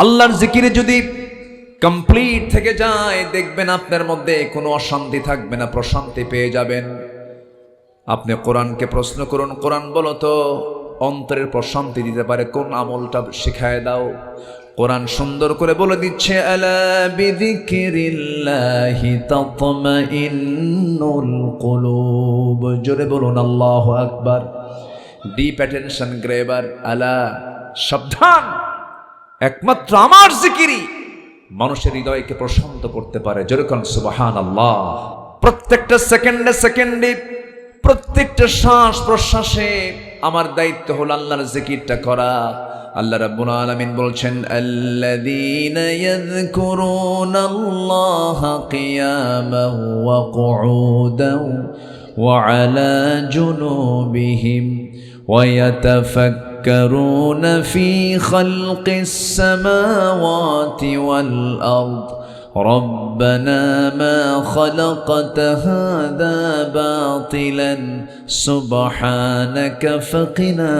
আল্লাহর জিকিরে যদি কমপ্লিট থেকে যায়, দেখবেন আপনার মধ্যে কোনো অশান্তি থাকবে না, প্রশান্তি পেয়ে যাবেন। আপনি কোরআনকে প্রশ্ন করুন, কোরআন বলো তো অন্তরের প্রশান্তি দিতে পারে কোন আমলটা শিখায় দাও। কোরআন সুন্দর করে বলে দিচ্ছে, আলা বিযিকরিল্লাহি তাতমাইন্নুল কুলুব। জোরে বলুন আল্লাহু আকবার। Deep attention গ্রেবার। আলা, সাবধান, একমাত্র আমার জিকিরই মানুষের হৃদয়কে প্রশান্ত করতে পারে। যেরকম সুবহানাল্লাহ। প্রত্যেকটা সেকেন্ডে সেকেন্ডে, প্রত্যেকটা শ্বাস প্রশ্বাসে আমার দায়িত্ব হলো আল্লাহর জিকিরটা করা। আল্লাহ রাব্বুল আলামিন বলছেন, আল্লাযীনা ইয়াযকুরুনাল্লাহা কিয়ামান ওয়া কুউদান ওয়া আলা জুনুবিহিম ওয়া يتفكرون في خلق السماوات والأرض ربنا ما خلقت هذا باطلا سبحانك فقنا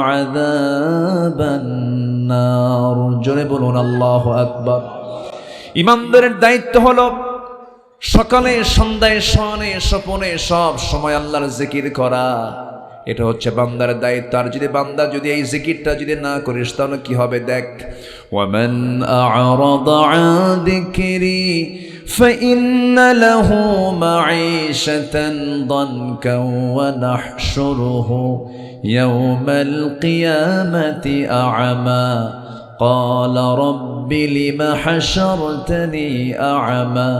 عذاب النار। জোরে বলুন আল্লাহু আকবার। ইমানদারের দায়িত্ব হলো সকালে সন্ধ্যায় শয়নে স্বপনে সব সময় আল্লাহর জিকির করা। এটা হচ্ছে বান্দার দায়িত্ব। আর যদি বান্দা যদি এই জিকিরটা যদি না করিস তাহলে কি হবে দেখ, ওয়ামান আ'রাদা আন যিকরি ফাইন্না লাহু মাঈশাতান দানকা ওয়া নাহশুরুহু ইয়াওমাল কিয়ামাতি আ'মা قال رب لم حشرتني أعمى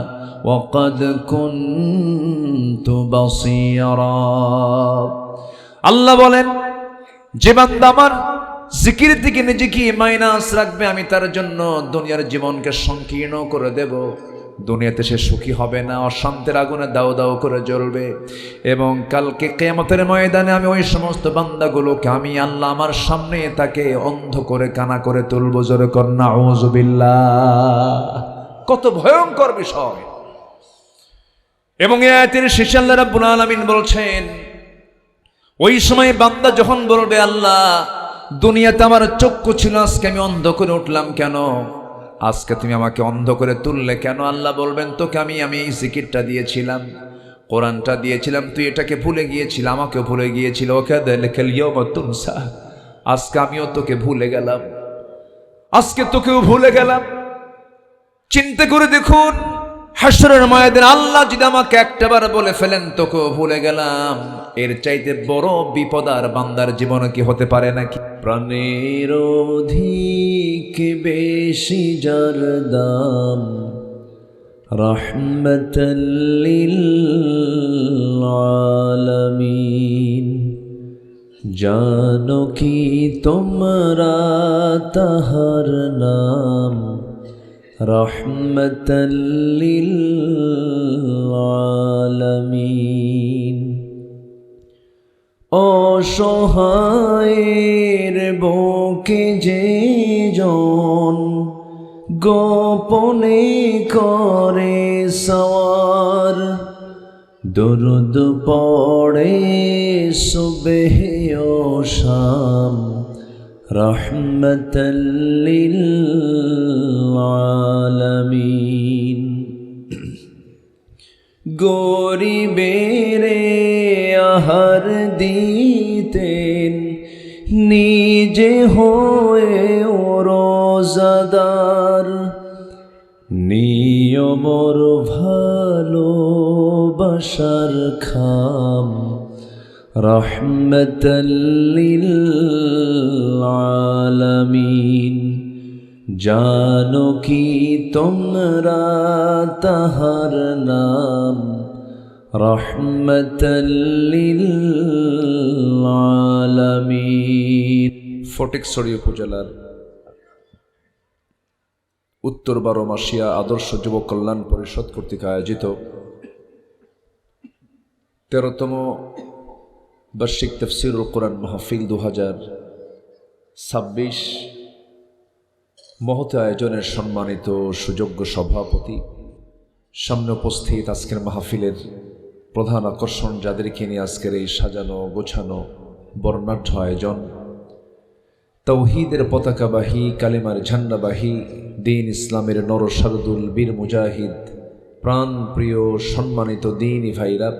وقد كنت بصيرا। আল্লাহ বলেন, যে বান্দা আমার জিকির থেকে নিজেকে মাইনাস রাখবে, আমি তার জন্য দুনিয়ার জীবনকে সংকীর্ণ করে দেব। দুনিয়াতে সে সুখী হবে না, অশান্তির আগুনে দাও দাও করে জ্বলবে। এবং কালকে কিয়ামতের ময়দানে আমি ওই সমস্ত বান্দাগুলোকে আমি আল্লাহ আমার সামনে তাকে অন্ধ করে কানা করে তুলবো। জোরে কর নাউযু বিল্লাহ। কত ভয়ঙ্কর বিষয়। এবং এই আয়াতের শেষে আল্লাহ রাব্বুল আলামিন বলছেন, ওই সময় বান্দা যখন বলবে, আল্লাহ দুনিয়াতে আমার চক্ষু ছিল, আজকে আমি অন্ধ করে উঠলাম কেন? আজকে তুমি আমাকে অন্ধ করে তুললে কেন? আল্লাহ বলবেন, তোকে আমি এই জিকিরটা দিয়েছিলাম, কোরআনটা দিয়েছিলাম, তুই এটাকে ভুলে গিয়েছিল, আমাকেও ভুলে গিয়েছিল। ওয়াকাযালিকাল ইয়াওমা তুনসা। আজকে আমিও তোকে ভুলে গেলাম, আজকে তোকেও ভুলে গেলাম। চিন্তা করে দেখুন, হাশরের ময়দানে আল্লাহ যদি আমাকে একটাবার বলে ফেলেন তোকেও ভুলে গেলাম, এর চাইতে বড় বিপদ আর বান্দার জীবনে কি হতে পারে নাকি? প্রাণের অধিক বেশি যার দাম, রাহমাতাল লিল আলামিন। জানো কি তোমরা তাহার নাম, রাহমাতাল লিল আলামিন। অসহায়ের বুকে যে জন গোপনে করে সওয়ার, দরুদ পড়ে সুবহ ও শাম, রাহমাতাল লিল আলামিন। গরিবের আহার দিতেন, নিজে হয়ে রোজাদার, নিয়মর ভালোবাসার খাম, রাহমাতাল লিল আলামিন। জানো কি তোমরা তাহার নাম, রাহমাতাল লিল আলামিন। ফটিকছড়ি উপজেলার উত্তর 12 মাসিয়া আদর্শ যুব কল্যাণ পরিষদ কর্তৃক আয়োজিত 13তম বার্ষিক তাফসীরুল কোরআন মাহফিল 2026 মহৎ আয়োজনের সম্মানিত সুযোগ্য সভাপতি, সামনে উপস্থিত আজকের মাহফিলের প্রধান আকর্ষণ, যাদেরকে নিয়ে আজকের এই সাজানো গোছানো বর্ণাঢ্য আয়োজন, তৌহিদের পতাকাবাহী, কালিমার ঝান্ডাবাহী, দিন ইসলামের নরসারদুল বীর মুজাহিদ, প্রাণ প্রিয় সম্মানিত দিনী ভাইরা,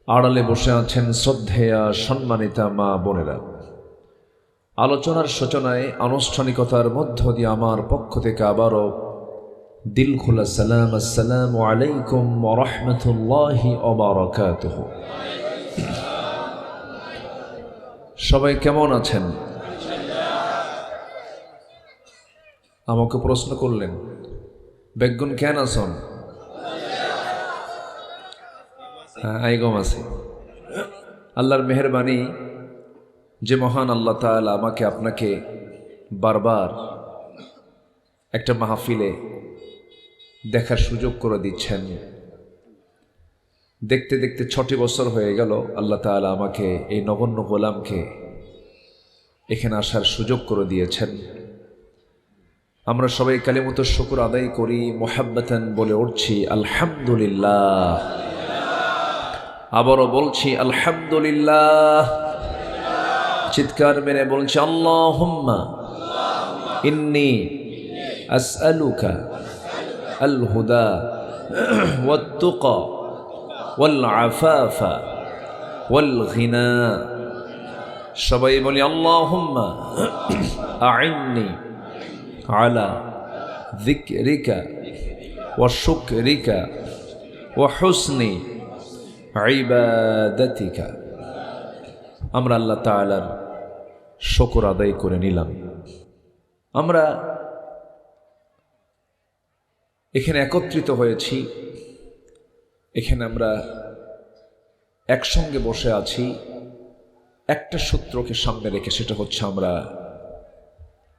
আড়ালে বসে আছেন শ্রদ্ধেয়া সম্মানিতা মা বোনেরা, আলোচনার সূচনায় আনুষ্ঠানিকতার মধ্য দিয়ে আমার পক্ষ থেকে আবারও দিল খোলা সালাম, আসসালামু আলাইকুম ওয়া রাহমাতুল্লাহি ওয়া বারাকাতুহু। সবাই কেমন আছেন? আমাকে প্রশ্ন করলেন, বেগুন কেন আছেন? হ্যাঁ, আইগম আছে। আল্লাহর মেহেরবানি যে মহান আল্লাহ তাআলা আমাকে আপনাকে বারবার একটা মাহফিলে দেখার সুযোগ করে দিচ্ছেন। দেখতে দেখতে 6টি বছর হয়ে গেল আল্লাহ তাআলা আমাকে এই নগণ্য গোলামকে এখানে আসার সুযোগ করে দিয়েছেন। আমরা সবাই কালিমত শুকর আদায় করি, মুহাব্বাতান বলে উঠছি আলহামদুলিল্লাহ। আবারও বলছি আলহামদুলিল্লাহ। চিৎকার মেরে বলছি আল্লাহুম্মা ইন্নী আসআলুকা আল হুদা ওয়াত তুকা ওয়াল আফাফা ওয়াল গিনা। সবাই বলি আল্লাহুম্মা আইন্নি আলা যিকরিকা ওয়া শুকরিকা ওয়া হুসনি ইবাদাতিকা। আমরা আল্লাহ তাআলার শুকর আদায় করে নিলাম। আমরা এখানে একত্রিত হয়েছি, এখানে আমরা একসঙ্গে বসে আছি একটা সূত্রকে সামনে রেখে, সেটা হচ্ছে আমরা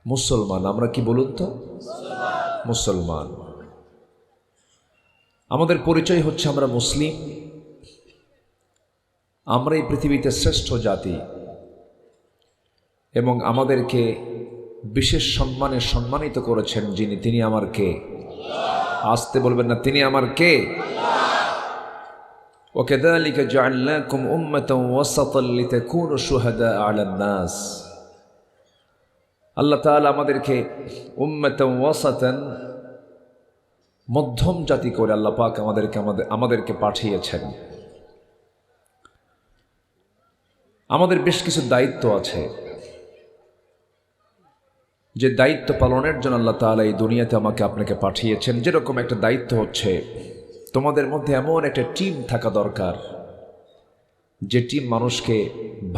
মুসলমান। আমরা কি বলুন তো? মুসলমান। আমাদের পরিচয় হচ্ছে আমরা মুসলিম। আমরা এই পৃথিবীতে শ্রেষ্ঠ জাতি এবং আমাদেরকে বিশেষ সম্মানে সম্মানিত করেছেন যিনি, তিনি আমার কে? আসতে বলবেন না, তিনি আমার কে? وَكَذَلِكَ جَعَلْنَاكُمْ أُمَّةً وَسَطًا لِتَكُونُوا شُهَدَاءَ عَلَى النَّاسِ। আল্লাহ তাআলা আমাদেরকে উম্মাতান ওয়াসাতান, মধ্যম জাতি করে আল্লাহ পাক আমাদেরকে পাঠিয়েছেন। আমাদের বেশ কিছু দায়িত্ব আছে, যে দায়িত্ব পালনের জন্য আল্লাহ তাআলা এই দুনিয়াতে আমাকে আপনাকে পাঠিয়েছেন। যেরকম একটা দায়িত্ব হচ্ছে তোমাদের মধ্যে এমন একটা টিম থাকা দরকার, যে টিম মানুষকে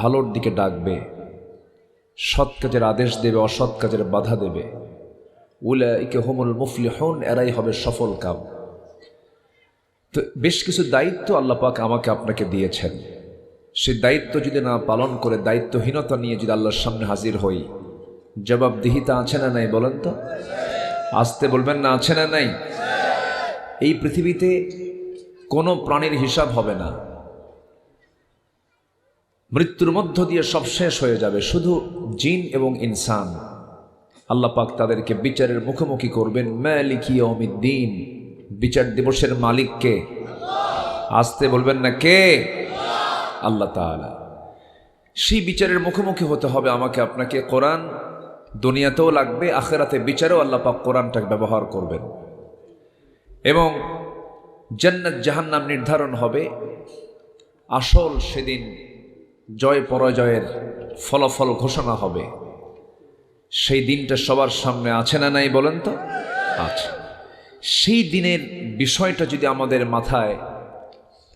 ভালোর দিকে ডাকবে, সৎ কাজের আদেশ দেবে, অসৎ কাজের বাধা দেবে। উলাইকা হুমুল মুফলিহুন, এরাই হবে সফল কাম। তো বেশ কিছু দায়িত্ব আল্লাহ পাক আমাকে আপনাকে দিয়েছেন। সেই দায়িত্ব যদি না পালন করে, দায়িত্বহীনতা নিয়ে যদি আল্লাহর সামনে হাজির হই, জবাবদিহিতা আছে না নাই বলেন তো? আসতে বলবেন না, আছে না নাই? এই পৃথিবীতে কোনো প্রাণীর হিসাব হবে না, মৃত্যুর মধ্য দিয়ে সব শেষ হয়ে যাবে। শুধু জিন এবং ইনসান আল্লাহ পাক তাদেরকে বিচারের মুখোমুখি করবেন। মালিকি ইয়াউমিদ্দিন, বিচার দিবসের মালিক কে? আসতে বলবেন না, কে? আল্লাহ তাআলা। সেই বিচারের মুখোমুখি হতে হবে আমাকে আপনাকে। কোরআন দুনিয়াতেও লাগবে, আখিরাতে বিচারেও আল্লাহ পাক কোরআনটাকে ব্যবহার করবেন। এবং জান্নাত জাহান্নাম নির্ধারণ হবে। আসল সেদিন জয় পরাজয়ের ফলাফল ঘোষণা হবে। সেই দিনটা সবার সামনে আছে না নাই বলেন তো? আছে। সেই দিনের বিষয়টা যদি আমাদের মাথায়,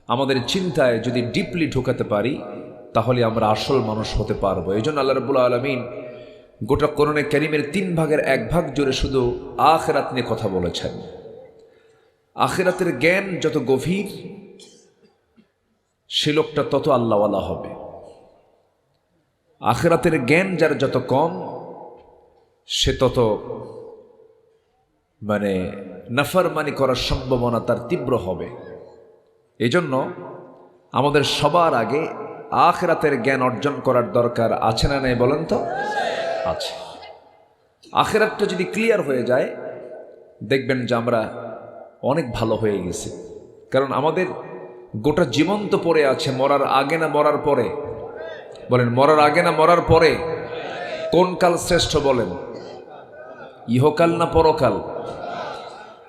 আমাদের চিন্তায় যদি ডিপলি ঢোকাতে পারি, তাহলে আমরা আসল মানুষ হতে পারবো। এই জন্য আল্লাহ রাব্বুল আলামিন গোটা কোরআনে কারীমের 3 ভাগের 1 ভাগ জুড়ে শুধু আখিরাত নিয়ে কথা বলেছেন। আখিরাতের জ্ঞান যত গভীর, সে লোকটা তত আল্লাহওয়ালা হবে। আখিরাতের জ্ঞান যার যত কম, সে তত নাফরমানি করার সম্ভাবনা তার তীব্র হবে। এই জন্য আমাদের সবার আগে আখিরাতের জ্ঞান অর্জন করার দরকার আছে না নাই বলেন তো? আছে। আখিরাতটা যদি ক্লিয়ার হয়ে যায়, দেখবেন যে আমরা অনেক ভালো হয়ে গেছি। কারণ আমাদের গোটা জীবন তো পড়ে আছে, মরার আগে না মরার পরে? বলেন, মরার আগে না মরার পরে? কোন কাল শ্রেষ্ঠ বলেন? ইহকাল না পরকাল?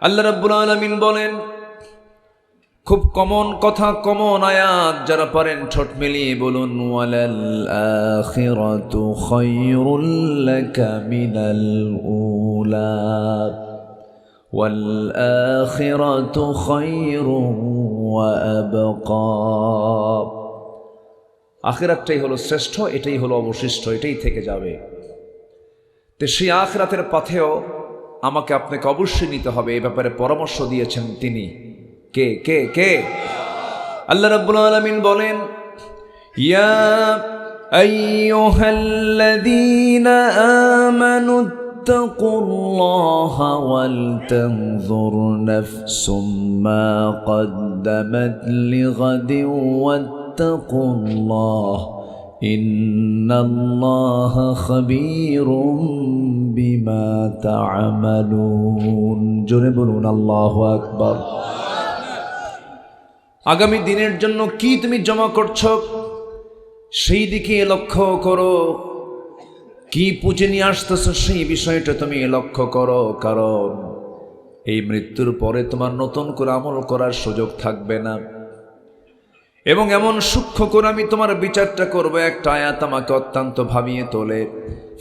আল্লাহ রাব্বুল আলামিন বলেন, খুব কমন কথা, কমন আয়াত, যারা পারেন ঠোঁট মিলিয়ে বলুন, ওয়ালাল আখিরাতু খায়রুল লাকা মিনাল উলা, ওয়াল আখিরাতু খায়রু ওয়া আবকা। আখিরাতটাই হলো শ্রেষ্ঠ, এটাই হলো অবশিষ্ট, এটাই থেকে যাবে। তো সেই আখিরাতের পথেও আমাকে আপনাকে অবশ্যই নিতে হবে, এই ব্যাপারে পরামর্শ দিয়েছেন তিনি। কে কে কে? আল্লাহ রাব্বুল আলামিন বলেন, ইয়া আইয়ুহাল্লাযীনা আমানু ইত্তাকুল্লাহা ওয়াল তানজুর নাফসুম মা কদ্দামাত লিগাদিন ওয়াত্তাকুল্লাহ ইন্নাল্লাহা খাবীরুম বিমা তা'মালুন। জোরে বলুন আল্লাহু আকবার। আগামী দিনের জন্য কি তুমি জমা করছো সেই দিকে লক্ষ্য করো, কি পুঁজি নিয়ে আসতেছো সেই বিষয়টা তুমি লক্ষ্য করো, কারণ এই মৃত্যুর পরে তোমার নতুন করে আমল করার সুযোগ থাকবে না। এবং এমন সূক্ষ্ম করে আমি তোমার বিচারটা করবো, একটা আয়াত আমাকে অত্যন্ত ভাবিয়ে তোলে,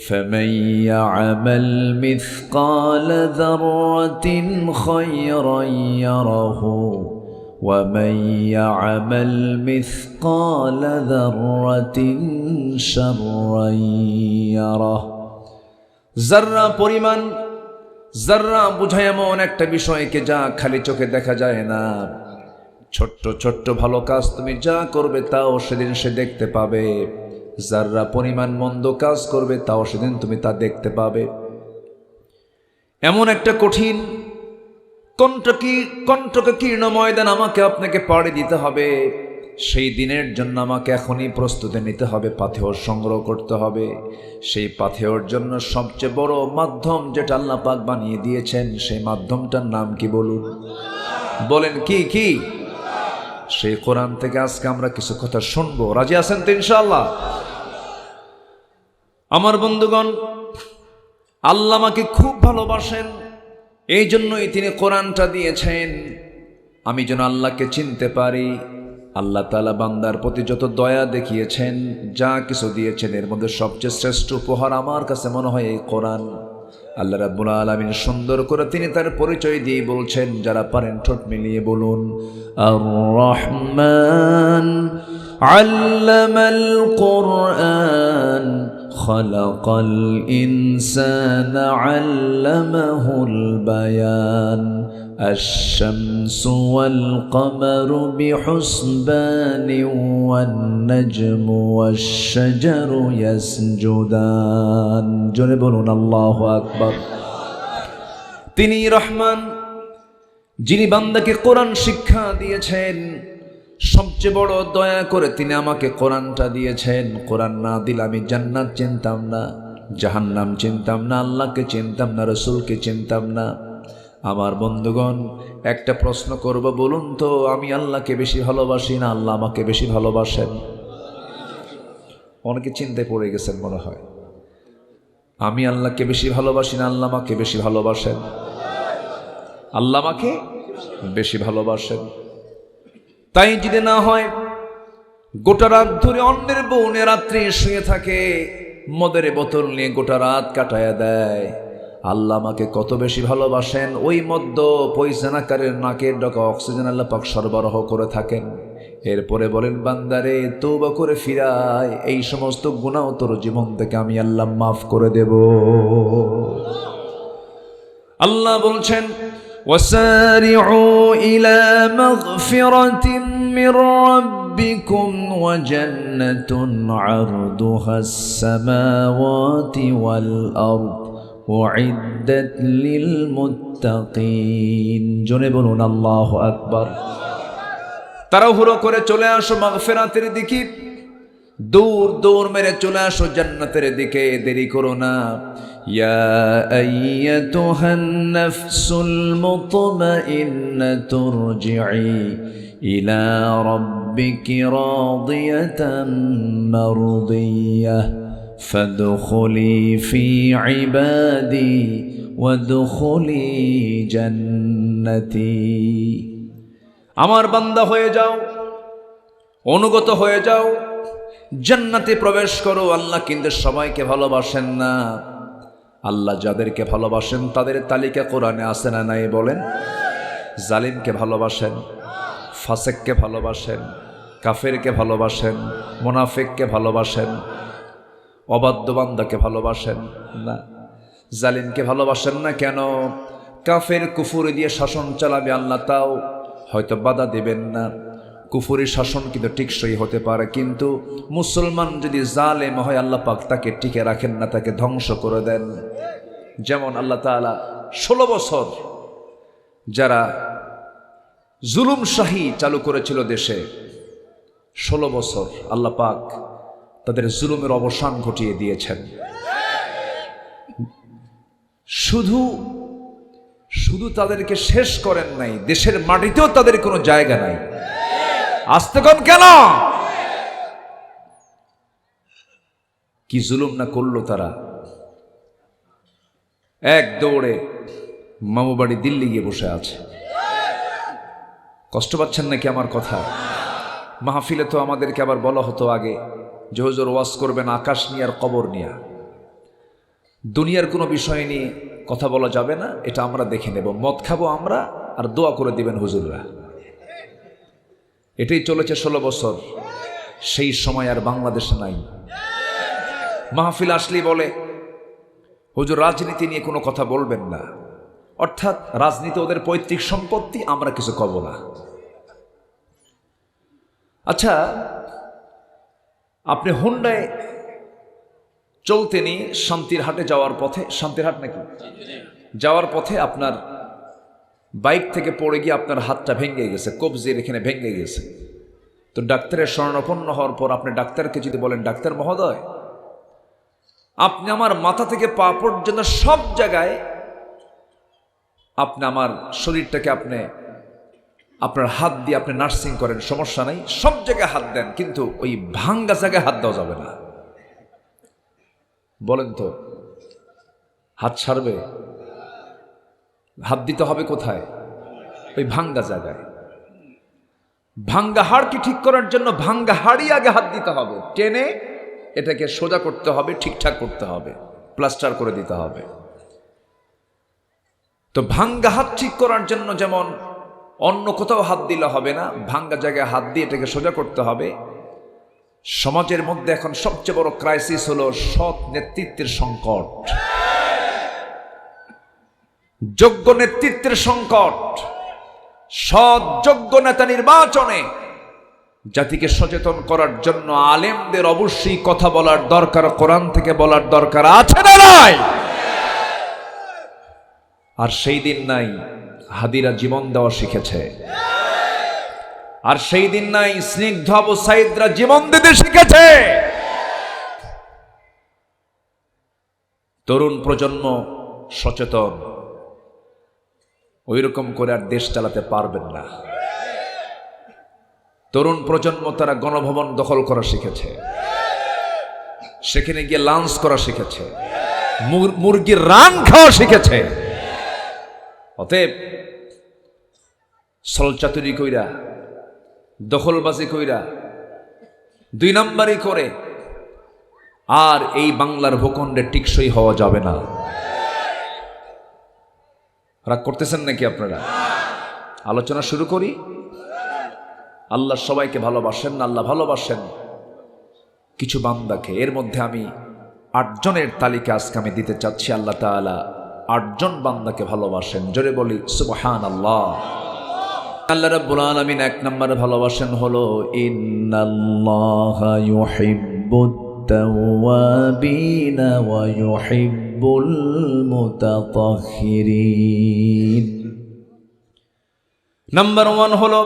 فَمَن يَعْمَلْ مِثْقَالَ ذَرَّةٍ خَيْرًا يَرَهُ وَمَن يَعْمَلْ مِثْقَالَ ذَرَّةٍ شَرًّا يَرَهُ। যাররা পরিমাণ, যাররা বুঝায় এমন একটা বিষয়কে যা খালি চোখে দেখা যায় না। ছোট্ট ছোট্ট ভালো কাজ তুমি যা করবে তাও সেদিন সে দেখতে পাবে, যাররা পরিমাণ মন্দ কাজ করবে তাও সেদিন তুমি তা দেখতে পাবে। এমন একটা কঠিন কণ্টকীর্ণ ময়দান আমাকে আপনাকে পাড়ি দিতে হবে। সেই দিনের জন্য আমাকে এখনই প্রস্তুতি নিতে হবে, পাথেয় সংগ্রহ করতে হবে। সেই পাথেয়র জন্য সবচেয়ে বড় মাধ্যম যেটা আল্লাহ পাক বানিয়ে দিয়েছেন, সেই মাধ্যমটার নাম কি বলুন? বলেন কি কি? সেই কোরআন থেকে আজকে আমরা কিছু কথা শুনবো। রাজি আছেন তো ইনশাআল্লাহ? আমার বন্ধুগণ, আল্লাহ আমাকে খুব ভালোবাসেন, এই জন্যই তিনি কোরআনটা দিয়েছেন, আমি যেন আল্লাহকে চিনতে পারি। আল্লাহ তাআলা বান্দার প্রতি যত দয়া দেখিয়েছেন, যা কিছু দিয়েছেন, এর মধ্যে সবচেয়ে শ্রেষ্ঠ উপহার আমার কাছে মনে হয় এই কোরআন। আল্লাহ রাব্বুল আলামিন সুন্দর করে তিনি তার পরিচয় দিয়ে বলছেন, যারা পারেন ঠোঁট মিলিয়ে বলুন, আর রহমান আল্লামাল কুরআন খালাকাল ইনসানা আল্লামাহুল বায়ান আশ-শামসু ওয়াল কমারু বিহুসবানি ওয়ান নাজমু ওয়াশ-শাজারু ইয়াসজুদান। জোরে বলুন আল্লাহু আকবার। তিনি রহমান, যিনি বান্দাকে কোরআন শিক্ষা দিয়েছেন। সবচেয়ে বড় দয়া করে তিনি আমাকে কোরআনটা দিয়েছেন। কোরআন না দিলে আমি জান্নাত চিনতাম না, জাহান্নাম চিনতাম না, আল্লাহকে চিনতাম না, রাসূলকে চিনতাম না। আমার বন্ধুগণ, একটা প্রশ্ন করব, বলুন তো, আমি আল্লাহকে বেশি ভালোবাসি না আল্লাহ আমাকে বেশি ভালোবাসেন? অনেকে চিন্তায় পড়ে গেছেন মনে হয়। আমি আল্লাহকে বেশি ভালোবাসি না আল্লাহ আমাকে বেশি ভালোবাসেন? আল্লাহ আমাকে বেশি ভালোবাসেন। তাই যদি না হয়, গোটা রাত ধরে অন্যের বউ নিয়ে রাত্রি শুয়ে থাকে, মদের বোতল নিয়ে গোটা রাত কাটায়া দেয়। আল্লাহ আমাকে কত বেশি ভালোবাসেন, ওই মদ্য পয়সানাকারের নাকের ডকা অক্সিজেন আল্লাহ পাক সরবরাহ করে থাকেন। এরপরে বলেন, বান্দারে তওবা করে ফিরায়, এই সমস্ত গুনাহ তোর জীবন থেকে আমি আল্লাহ মাফ করে দেব। আল্লাহ বলছেন, وسارعوا إلى مغفرة من ربكم وجنة عرضها السماوات والأرض أعدت للمتقين। জোরে বলুন আল্লাহু আকবার। তাড়াহুড়ো করে চলে আসো মাগফিরাতের দিকে, দৌড় দৌড় মেরে চলে আসো জান্নাতের দিকে, দেরি করো না। ইয়া আইয়াতুহান নাফসুল মুতমাইন্নাতু ইরজিই ইলা রাব্বিকি রাদিয়াতাম মারদিয়াহ فادخلي في عبادي وادخلي جنتي। আমার বান্দা হয়ে যাও, অনুগত হয়ে যাও, জান্নাতে প্রবেশ করো। আল্লাহ কিন্তু সবাইকে ভালোবাসেন না। আল্লাহ যাদেরকে ভালোবাসেন তাদের তালিকা কোরআনে আছে না নাই বলেন? জালিমকে ভালোবাসেন, ফাসেককে ভালোবাসেন, কাফেরকে ভালোবাসেন, মুনাফিককে ভালোবাসেন, অবাধ্য বান্দাকে ভালোবাসেন না। জালিমকে ভালোবাসেন না কেন? কাফের কুফুরি দিয়ে শাসন চালাবে আল্লাহ, তাও হয়তো বাধা দেবেন না। কুফুরি শাসন কিন্তু টিকসই হতে পারে, কিন্তু মুসলমান যদি জালেম হয় আল্লাহ পাক তাকে টিকে রাখেন না, তাকে ধ্বংস করে দেন। যেমন আল্লাহ তাআলা 16 বছর যারা জুলুমশাহী চালু করেছিল দেশে, 16 বছর আল্লাহ পাক তাদের জুলুমের অবসান ঘটিয়ে দিয়েছেন। শুধু তাদেরকে শেষ করেন নাই, দেশের মাটিতেও তাদের কোনো জায়গা নাই। আসতে কোন কেন? কি জুলুম না করলো তারা! এক দৌড়ে মামু বাড়ি দিল্লি গিয়ে বসে আছে। কষ্ট পাচ্ছেন নাকি আমার কথা? মাহফিলে তো আমাদেরকে আবার বলা হতো আগে যে হুজুর ওয়াজ করবেন আকাশ নিয়ে আর কবর নিয়ে, দুনিয়ার কোনো বিষয় নিয়ে কথা বলা যাবে না, এটা আমরা দেখে নেব, মদ খাবো আমরা আর দোয়া করে দিবেন হুজুররা। এটাই চলেছে 16 বছর। সেই সময় আর বাংলাদেশে নাই। মাহফিল আসলেই বলে হুজুর রাজনীতি নিয়ে কোনো কথা বলবেন না, অর্থাৎ রাজনীতি ওদের পৈতৃক সম্পত্তি, আমরা কিছু কব না। আচ্ছা, আপনি হুন্ডায় চলতে নিয়ে শান্তির হাটে যাওয়ার পথে, শান্তির হাট নাকি যাওয়ার পথে আপনার বাইক থেকে পড়ে গিয়ে আপনার হাতটা ভেঙে গেছে, কবজির এখানে ভেঙে গেছে। তো ডাক্তারের শরণাপন্ন হওয়ার পর আপনি ডাক্তারকে যদি বলেন, ডাক্তার মহোদয় আপনি আমার মাথা থেকে পা পর্যন্ত সব জায়গায় আপনি আমার শরীরটাকে আপনার হাত দিয়ে আপনি নার্সিং করেন, সমস্যা নাই, সব জায়গায় হাত দেন, কিন্তু ওই ভাঙ্গা জায়গায় হাত দেওয়া যাবে না। বলেন তো হাত ছাড়বে? হাত দিতে হবে কোথায়? ওই ভাঙ্গা জায়গায়। ভাঙ্গা হাড়কে ঠিক করার জন্য ভাঙ্গা হাড়ই আগে হাত দিতে হবে, টেনে এটাকে সোজা করতে হবে, ঠিকঠাক করতে হবে, প্লাস্টার করে দিতে হবে। তো ভাঙ্গা হাত ঠিক করার জন্য যেমন অন্য কোথাও হাত দিলে হবে না, ভাঙ্গা জায়গায় হাত দিয়ে এটাকে সোজা করতে হবে। সমাজের মধ্যে এখন সবচেয়ে বড় ক্রাইসিস হলো সৎ নেতৃত্বের সংকট, যোগ্য নেতৃত্বের সংকট। সৎ যোগ্য নেতা নির্বাচনে জাতিকে সচেতন করার জন্য আলেমদের অবশ্যই কথা বলার দরকার, কোরআন থেকে বলার দরকার আছে না নাই? আর সেই দিন নাই হাদিরা জীবন দেওয়া শিখেছে, আর সেই দিন নাই স্নিগ্ধ আবু সাইদরা জীবন দিতে শিখেছে। তরুণ প্রজন্ম সচেতন, ওই রকম করে আর দেশ চালাতে পারবেন না। তরুণ প্রজন্ম তারা গণভবন দখল করা শিখেছে, সেখানে গিয়ে লাঞ্চ করা শিখেছে, মুরগির রান খাওয়া শিখেছে। অতএব সলচাতুরি কইরা, দখলবাজি কইরা, 2 নম্বরই করে আর এই বাংলার ভূখণ্ডে টিকসই হওয়া যাবে না। রাগ করতেছেন নাকি আপনারা? আলোচনা শুরু করি। আল্লাহ সবাইকে ভালোবাসেন না, আল্লাহ ভালোবাসেন কিছু বান্দাকে। এর মধ্যে আমি 8 জনের তালিকা আজকে আমি দিতে চাচ্ছি। আল্লাহ তাআলা 8 জন বান্দাকে ভালোবাসেন, জোরে বলি সুবহানাল্লাহ। আল্লাহ রাব্বুল আলামিন 1 নম্বরে ভালোবাসেন হলো ইন্নাল্লাহা ইউহিব্বুত তাওয়াবিনা ওয়া ইউহিব্বুল মুতাতাহহিরিন। নাম্বার 1 হলো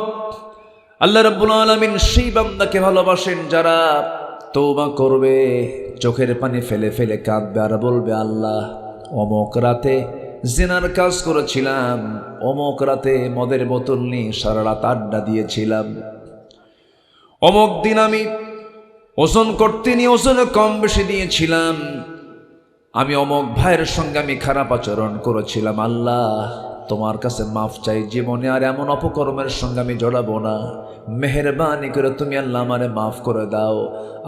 আল্লাহ রাব্বুল আলামিন সেই বান্দাকে ভালোবাসেন যারা তওবা করবে, চোখের পানি ফেলে ফেলে কাঁদবে আর বলবে আল্লাহ অমুক রাতে জিনার কাজ করেছিলাম, অমুক রাতে মদের বোতল নিয়ে সারা রাত আড্ডা দিয়েছিলাম, অমুক দিন আমি ওজন করতে নিয়ে ওজনে কম বেশি দিয়েছিলাম, আমি অমুক ভাইয়ের সঙ্গে আমি খারাপ আচরণ করেছিলাম, আল্লাহ তোমার কাছে মাফ চাই, জীবনে আর এমন অপকর্মের সঙ্গে আমি জড়াবো না, মেহেরবানি করে তুমি আল্লাহ আমারে মাফ করে দাও।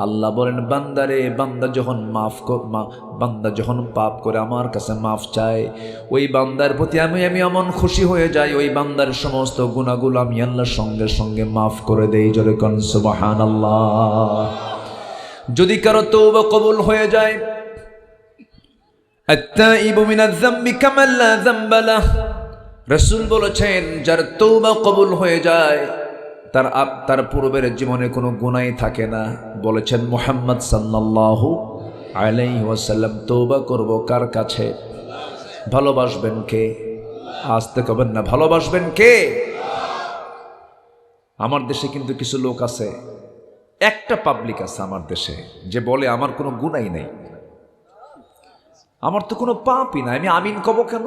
আল্লাহ বলেন, বান্দারে, বান্দা যখন পাপ করে আমার কাছে মাফ চায়, ওই বান্দার প্রতি আমি এমন খুশি হয়ে যাই, ওই বান্দার সমস্ত গুনাহগুলো আমি আল্লাহর সঙ্গে সঙ্গে মাফ করে দেই। জোরে কোন সুবহানাল্লাহ। যদি কারো তওবা কবুল হয়ে যায়, আত-তাইবু মিনাজ যামবি কামান লা যামবা লাহ, রাসূল বলেছেন যার তওবা কবুল হয়ে যায় তার পূর্বের জীবনে কোনো গুনাহই থাকে না। বলেছেন মুহাম্মদ সাল্লাল্লাহু আলাইহি ওয়াসাল্লাম, তওবা করব কার কাছে? ভালোবাসবেন কে? আসতে কবেন না, ভালোবাসবেন কে? আমার দেশে কিন্তু কিছু লোক আছে, একটা পাবলিক আছে আমার দেশে, যে বলে আমার কোনো গুনাহই নাই, আমার তো কোনো পাপই নাই, আমি আমিন কব কেন?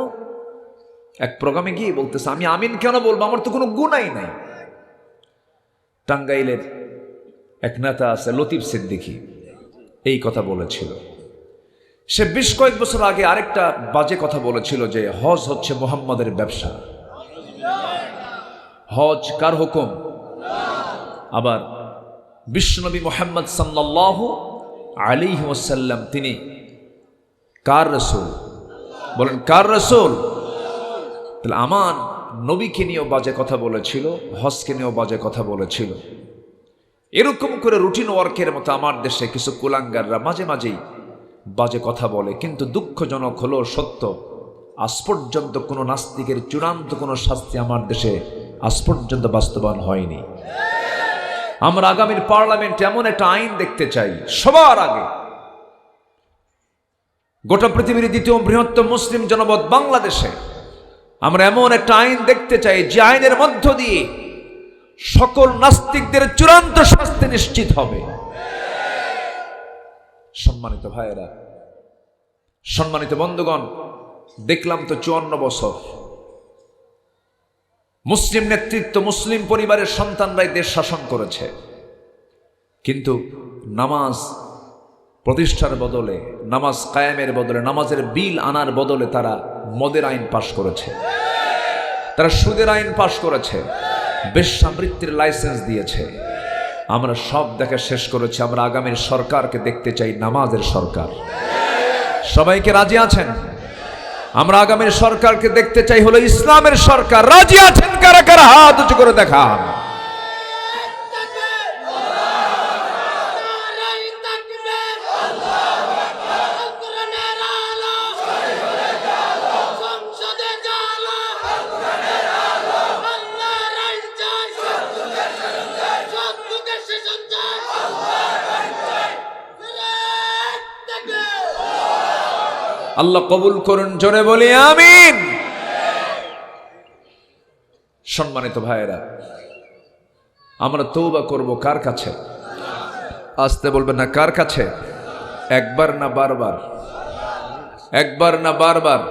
এক প্রোগ্রামে গিয়ে বলতেছে, আমি আমিন কেন বলবো, আমার তো কোনো গুনাহই নাই। টাঙ্গাইলের এক নেতা আছে লতিফ সিদ্দিকী, এই কথা বলেছিল। সে 20 কয়েক বছর আগে আরেকটা বাজে কথা বলেছিল যে হজ হচ্ছে মুহাম্মাদের ব্যবসা। হজ কার হুকুম? আবার বিশ্বনবী মুহাম্মদ সাল্লাল্লাহু আলাইহি ওয়াসাল্লাম তিনি কার রাসূল? বলেন কার রাসূল? তাহলে আমার নবীকে নিয়েও বাজে কথা বলেছিল, হজকে নিয়েও বাজে কথা বলেছিল। এরকম করে রুটিন ওয়ার্কের মতো আমার দেশে কিছু কুলাঙ্গাররা মাঝে মাঝেই বাজে কথা বলে, কিন্তু দুঃখজনক হলো সত্য, আজ পর্যন্ত কোনো নাস্তিকের চূড়ান্ত কোনো শাস্তি আমার দেশে আজ পর্যন্ত বাস্তবায়ন হয়নি। আমরা আগামীর পার্লামেন্টে এমন একটা আইন দেখতে চাই, সবার আগে গোটা পৃথিবীর দ্বিতীয় বৃহত্তম মুসলিম জনপদ বাংলাদেশে আমরা এমন একটা আইন দেখতে চাই যে আইনের মধ্য দিয়ে সকল নাস্তিকদের চূড়ান্ত শাস্তি নিশ্চিত হবে। সম্মানিত ভাইয়েরা, সম্মানিত বন্ধুগণ, দেখলাম তো 54 বছর মুসলিম নেতৃত্ব, মুসলিম পরিবারের সন্তানরাই দেশ শাসন করেছে, কিন্তু নামাজ প্রতিষ্ঠার বদলে, নামাজ কায়েমের বদলে, নামাজের বিল আনার বদলে তারা মদের আইন পাশ করেছে, তারা সুদের আইন পাশ করেছে, বেশ্যাবৃত্তির লাইসেন্স দিয়েছে। আমরা সব দেখা শেষ করেছি, আমরা আগামীর সরকারকে দেখতে চাই নামাজের সরকার। সবাইকে রাজি আছেন? আমরা আগামীর সরকারকে দেখতে চাই হলো ইসলামের সরকার। রাজি আছেন কারা কারা? হাত উঁচু করে দেখান। আল্লাহ কবুল করুন, জোরে বলি আমিন। সম্মানিত ভাইয়েরা, আমরা তওবা করব কার কাছে? আসতে বলবেন না, কার কাছে? একবার না বারবার? একবার না বারবার?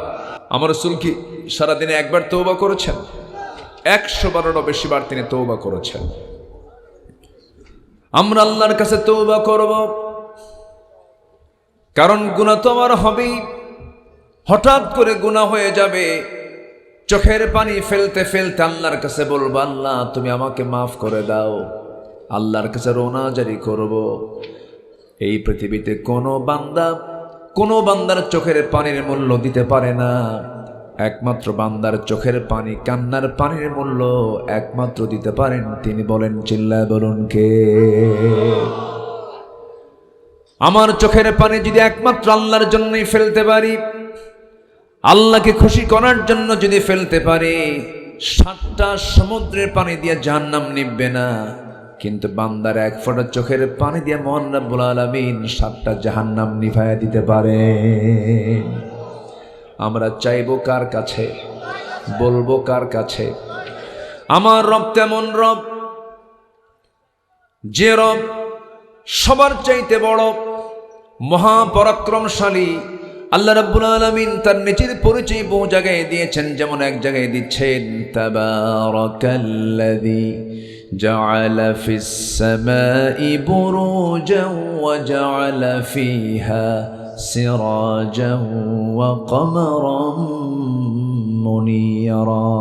আমার রাসূল কি সারাদিনে একবার তওবা করেছেন? 100 বারেরও বেশি বার তিনি তওবা করেছেন। আমরা আল্লাহর কাছে তওবা করব, কারণ গুনাহ তো আমার হবেই। হঠাৎ করে গুনাহ হয়ে যাবে, চোখের পানি ফেলতে ফেলতে আল্লাহর কাছে বলবো, আল্লাহ তুমি আমাকে মাফ করে দাও। আল্লাহর কাছে রোনা জারি করব। এই পৃথিবীতে কোনো বান্দার চোখের পানির মূল্য দিতে পারে না, একমাত্র বান্দার চোখের পানি, কান্নার পানির মূল্য একমাত্র দিতে পারেন তিনি। বলেন চিল্লায় বলুন কে? আমার চোখের পানি যদি একমাত্র আল্লাহর জন্যই ফেলতে পারি, আল্লাহকে খুশি করার জন্য যদি ফেলতে পারি, 7টা সমুদ্রের পানি দিয়ে জাহান্নাম নিববে না, কিন্তু বান্দার এক ফোঁটা চোখের পানি দিয়ে মহান রব্বুল আলামিন 7টা জাহান্নাম নিভায়া দিতে পারে। আমরা চাইবো কার কাছে? বলবো কার কাছে? আমার রব তেমন রব, যে রব সবার চাইতে বড়, মহাপরাক্রমশালী। আল্লাহ রাব্বুল আলামিন তার নিজের পরিচয় বহু জায়গায় দিয়েছেন, যেমন এক জায়গায় দিচ্ছেন, তাবারাকাল্লাযী جعل في السماء بروجا وجعل فيها سراجا وقمرا منيرا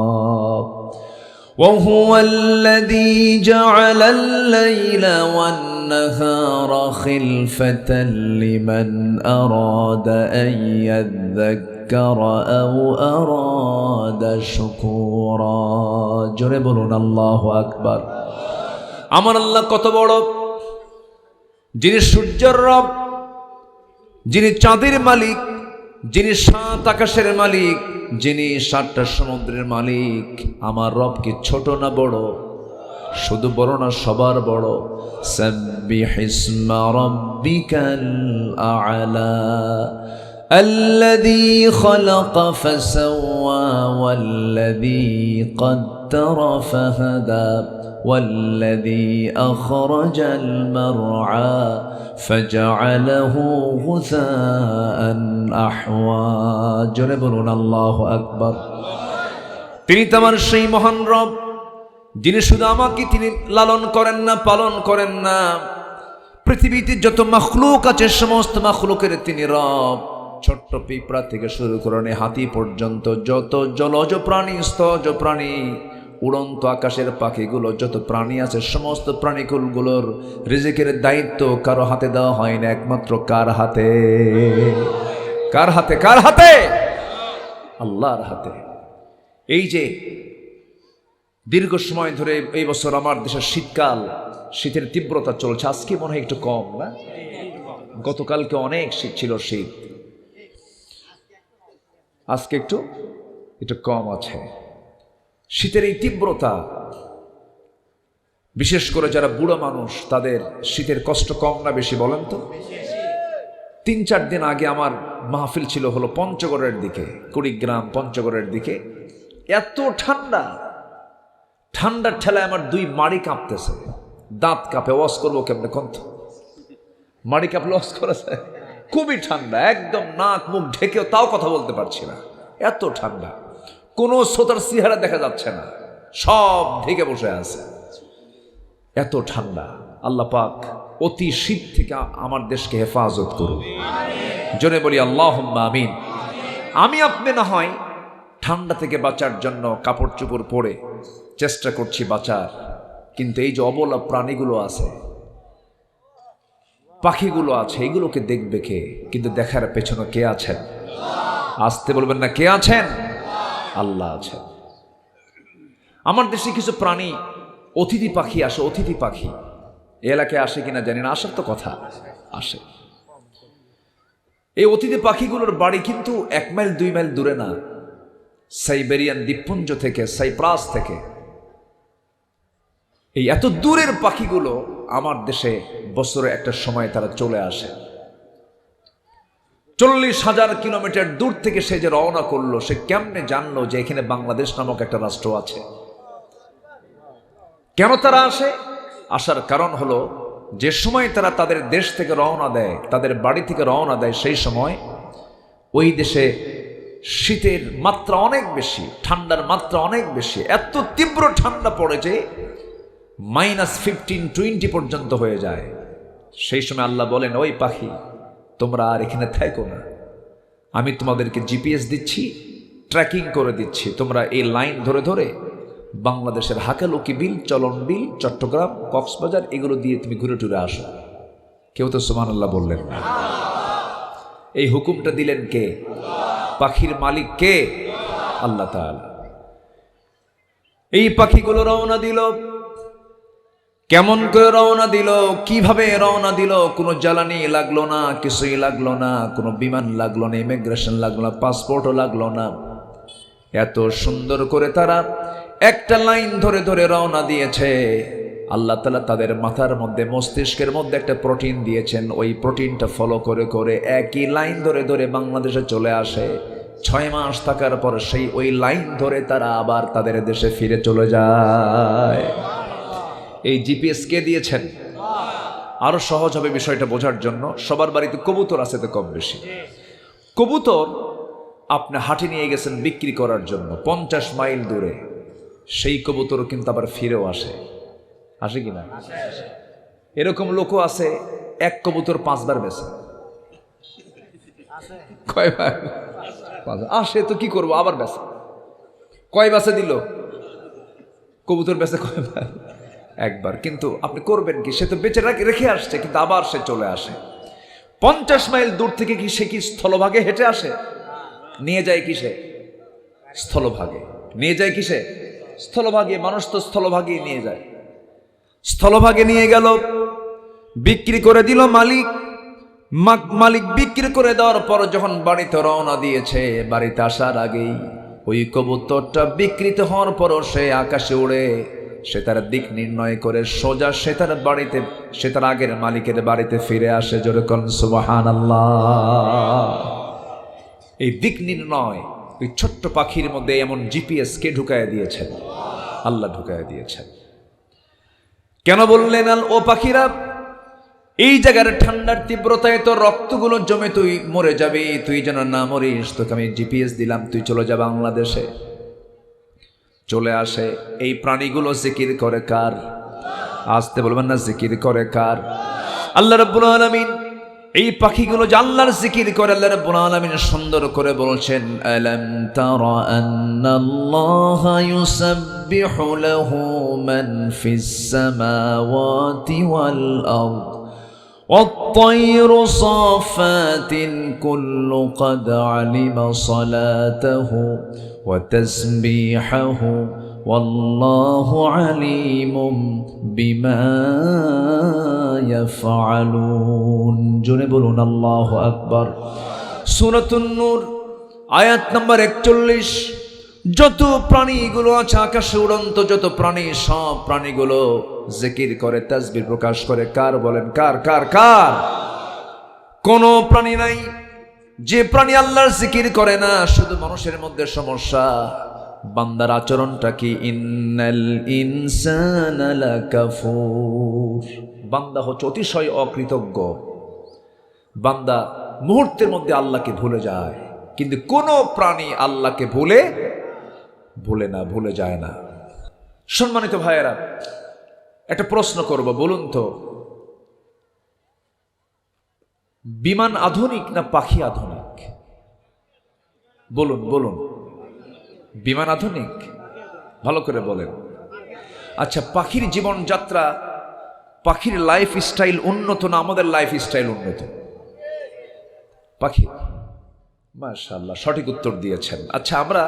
وهو الذي جعل الليل والنهار خلفة لمن أراد أن يذكر أو أراد شكورا জোরে বলুন আল্লাহু আকবার। আমার আল্লাহ কত বড়, যিনি সূর্যের রব, যিনি চাঁদের মালিক, যিনি সাত আকাশের মালিক, যিনি সাতটা সমুদ্রের মালিক। আমার রব কি ছোট না বড়? শুধু বড় না, সবার বড়। সাব্বিহিসমা রাব্বিকাল আ'লা الذي خلق فسوى والذي قدر فهدى والذي أخرج المرعى فجعله غثاء أحوى জোরে বলুন আল্লাহু আকবার। তিনি তোমার সেই মহান রব, যিনি শুধু আমাকে তিনি লালন করেন না, পালন করেন না, পৃথিবীতে যত মাখলুক আছে সমস্ত মাখলুকের তিনি রব। ছোট্ট পিঁপড়া থেকে শুরু করে হাতি পর্যন্ত যত জলজ প্রাণী, স্থলজ প্রাণী, উড়ন্ত আকাশের পাখিগুলো, যত প্রাণী আছে সমস্ত প্রাণীকুলগুলোর রিজিকের দায়িত্ব কারো হাতে দেওয়া হয় না, একমাত্র কার হাতে? কার হাতে? কার হাতে? আল্লাহর হাতে। এই যে দীর্ঘ সময় ধরে এই বছর আমার দেশের শীতকাল, শীতের তীব্রতা চলছে, আজকে মনে হয় একটু কম না? গতকালকে অনেক শীত ছিল, শীত আজকে একটু কম আছে। শীতের এই তীব্রতা, বিশেষ করে যারা বুড়ো মানুষ, তাদের শীতের কষ্ট কম না বেশি বলেন তো? 3-4 দিন আগে আমার মাহফিল ছিল হলো পঞ্চগড়ের দিকে, কুড়িগ্রাম পঞ্চগড়ের দিকে। এত ঠান্ডা, ঠান্ডার ঠেলায় আমার 2 মাড়ি কাঁপতেছে, দাঁত কাঁপে। ওয়াজ করবো কেমনে কন্ত? মাড়ি কাঁপলে ওয়াজ করা যায়? খুবই ঠান্ডা, একদম নাক মুখ ঢেকেও তাও কথা বলতে পারছি না, এত ঠান্ডা। কোনো শ্রোতার চেহারা দেখা যাচ্ছে না, সব ঢেকে বসে আছে, এত ঠান্ডা। আল্লাহ পাক অতি শীত থেকে আমার দেশকে হেফাজত করুন, জোরে বলি আল্লাহুম্মা আমিন। আমি আপনি না হয় ঠান্ডা থেকে বাঁচার জন্য কাপড় চোপড় পরে চেষ্টা করছি বাঁচার, কিন্তু এই যে অবলা প্রাণীগুলো আছে, পাখিগুলো আছে, এগুলোকে দেখবে কে? কিন্তু দেখার পেছনে কে আছেন? আসতে বলবেন না, কে আছেন? আল্লাহ আছেন। আমার দেশে কিছু প্রাণী, অতিথি পাখি আসে, অতিথি পাখি এলাকায় আসে কিনা জানি না, আসার তো কথা, আসে। এই অতিথি পাখিগুলোর বাড়ি কিন্তু 1 মাইল 2 মাইল দূরে না, সাইবেরিয়ান দ্বীপপুঞ্জ থেকে, সাইপ্রাস থেকে। এই এত দূরের পাখিগুলো আমার দেশে বছরে একটা সময় তারা চলে আসে। 40,000 কিলোমিটার দূর থেকে সে যে রওনা করলো, সে কেমনে জানলো যে এখানে বাংলাদেশ নামক একটা রাষ্ট্র আছে? কেন তারা আসে? আসার কারণ হলো, যে সময় তারা তাদের দেশ থেকে রওনা দেয়, তাদের বাড়ি থেকে রওনা দেয়, সেই সময় ওই দেশে শীতের মাত্রা অনেক বেশি, ঠান্ডার মাত্রা অনেক বেশি। এত তীব্র ঠান্ডা পড়ে যে -15-20 পর্যন্ত হয়ে যায়। সেই সময় আল্লাহ বলেন, ওই পাখি তোমরা আর এখানে থাকো না, আমি তোমাদেরকে জিপিএস দিচ্ছি, ট্র্যাকিং করে দিচ্ছি, তোমরা এই লাইন ধরে ধরে বাংলাদেশের হাকালুকি বিল, চলন বিল, চট্টগ্রাম, কক্সবাজার এগুলো দিয়ে তুমি ঘুরে টুরে আসো। কেউ তো সুবহানাল্লাহ বললেন না। এই হুকুমটা দিলেন কে? পাখির মালিক কে? আল্লাহ তাআলা। এই পাখিগুলো রওনা দিল, কেমন করে রওনা দিল, কিভাবে রওনা দিল? কোনো জ্বালানি লাগলো না, কিছুই লাগলো না, কোনো বিমান লাগলো না, ইমিগ্রেশন লাগলো না, পাসপোর্টও লাগলো না। এত সুন্দর করে তারা একটা লাইন ধরে ধরে রওনা দিয়েছে। আল্লাহ তাআলা তাদের মাথার মধ্যে, মস্তিষ্কের মধ্যে একটা প্রোটিন দিয়েছেন, ওই প্রোটিনটা ফলো করে করে একই লাইন ধরে ধরে বাংলাদেশে চলে আসে। 6 মাস থাকার পর সেই ওই লাইন ধরে তারা আবার তাদের দেশে ফিরে চলে যায়। এই জিপিএস কে দিয়েছেন? আরো সহজ হবে বিষয়টা বোঝার জন্য, সবার বাড়িতে কবুতর আছে তো কম বেশি। কবুতর আপনি হাটে নিয়ে গেছেন বিক্রি করার জন্য 50 মাইল দূরে, সেই কবুতর কিন্তু আবার ফিরেও আসে। আসে কিনা? এরকম লোকও আছে এক কবুতর 5 বার বেছে। কয়বার? আসে তো কি করবো, আবার বেছে। কয় বেছে দিল? কবুতর বেছে কয়বার? একবার। কিন্তু আপনি করবেন কি? সে তো বেঁচে রেখে আসছে, কিন্তু আবার সে চলে আসে। 50 মাইল দূর থেকে কি সে কি স্থলভাগে হেঁটে আসে? নিয়ে যায় কিসে? স্থলভাগে। নিয়ে যায় কিসে? স্থলভাগে। মানুষ তো স্থলভাগে নিয়ে যায়। স্থলভাগে নিয়ে গেল, বিক্রি করে দিল মালিক। মালিক বিক্রি করে দেওয়ার পর যখন বাড়িতে রওনা দিয়েছে, বাড়িতে আসার আগেই ওই কবুতরটা বিকৃত হওয়ার পরও সে আকাশে উড়ে, সে তার দিক নির্ণয় করে সোজা সে তার বাড়িতে, সে তার আগের মালিকের বাড়িতে ফিরে আসে। জোরে কোন সুবহানাল্লাহ। এই দিক নির্ণয় ওই ছোট্ট পাখির মধ্যে এমন জিপিএস কে ঢুকায় দিয়েছেন? আল্লাহ ঢুকায় দিয়েছেন। কেন বললেন ও পাখিরা এই জায়গার ঠান্ডার তীব্রতায় তো রক্তগুলো জমে তুই মরে যাবি, তুই যেন না মরিস, তোকে আমি জিপিএস দিলাম, তুই চলে যা বাংলাদেশে। চলে আসে। এই প্রাণীগুলো জিকির করে কার? আসতে বলবেন না, জিকির করে কার? আল্লাহ রাব্বুল আলামিন। এই পাখিগুলো যে আল্লাহর জিকির করে, আল্লাহ রাব্বুল আলামিন সুন্দর করে বলছেন, আলাম তারা আন্নাল্লাহা ইউসাব্বিহু লাহু মান ফিস সামাওয়াতি ওয়াল আরদ والطير صافات كل قد علم صلاته وتسبيحه والله عليم بما يفعلون জোরে বলুন আল্লাহু আকবার। সূরাতুন নূর আয়াত নাম্বার 41। যত প্রাণীগুলো আছে আকাশে উড়ন্ত যত প্রাণী, সব প্রাণীগুলো জিকির করে, তাসবিহ প্রকাশ করে। কার বলেন? কার কার কার? কোন প্রাণী নাই যে প্রাণী আল্লাহর জিকির করে না। শুধু মানুষের মধ্যে সমস্যা। বান্দার আচরণটা কি? ইন্নাল ইনসানা লাকাফুর। বান্দা হচ্ছে অতিশয় অকৃতজ্ঞ। বান্দা মুহূর্তের মধ্যে আল্লাহকে ভুলে যায়, কিন্তু কোন প্রাণী আল্লাহকে ভুলে না, ভুলে যায় না। সম্মানিত ভাইয়েরা, একটা প্রশ্ন করব, বলুন তো, বিমান আধুনিক না পাখি আধুনিক? বলুন বলুন। বিমান আধুনিক? ভালো করে বলেন। আচ্ছা, পাখির জীবনযাত্রা, পাখির লাইফ স্টাইল উন্নত না আমাদের লাইফ স্টাইল উন্নত? পাখি। মাশাআল্লাহ, সঠিক উত্তর দিয়েছেন। আচ্ছা, আমরা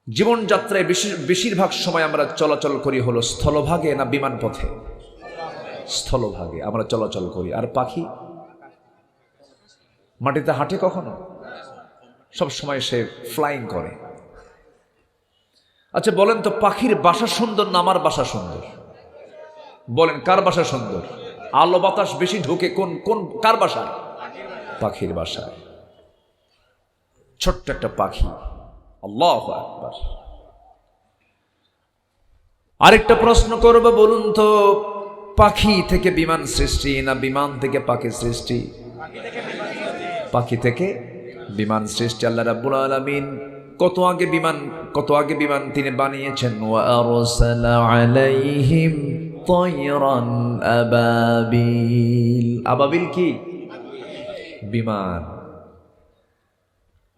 জীবনযাত্রায় বেশিরভাগ সময় আমরা চলাচল করি হলো স্থলভাগে না বিমান পথে? স্থলভাগে আমরা চলাচল করি। আর পাখি মাটিতে হাঁটে কখনো? সব সময় সে ফ্লাইং করে। আচ্ছা বলেন তো, পাখির বাসা সুন্দর না আমার বাসা সুন্দর? বলেন, কার বাসা সুন্দর? আলো বাতাস বেশি ঢোকে কার বাসা? পাখির বাসায়। ছোট্ট একটা পাখি। আল্লাহু আকবার। আরেকটা প্রশ্ন করব, বলুন তো, পাখি থেকে বিমান সৃষ্টি না বিমান থেকে পাখি সৃষ্টি? পাখি থেকে বিমান সৃষ্টি। আল্লাহ রাব্বুল আলামিন কত আগে বিমান তিনি বানিয়েছেন। ওয়া আরসালা আলাইহিম তায়রান আবাবিল। আবাবিল কি? বিমান।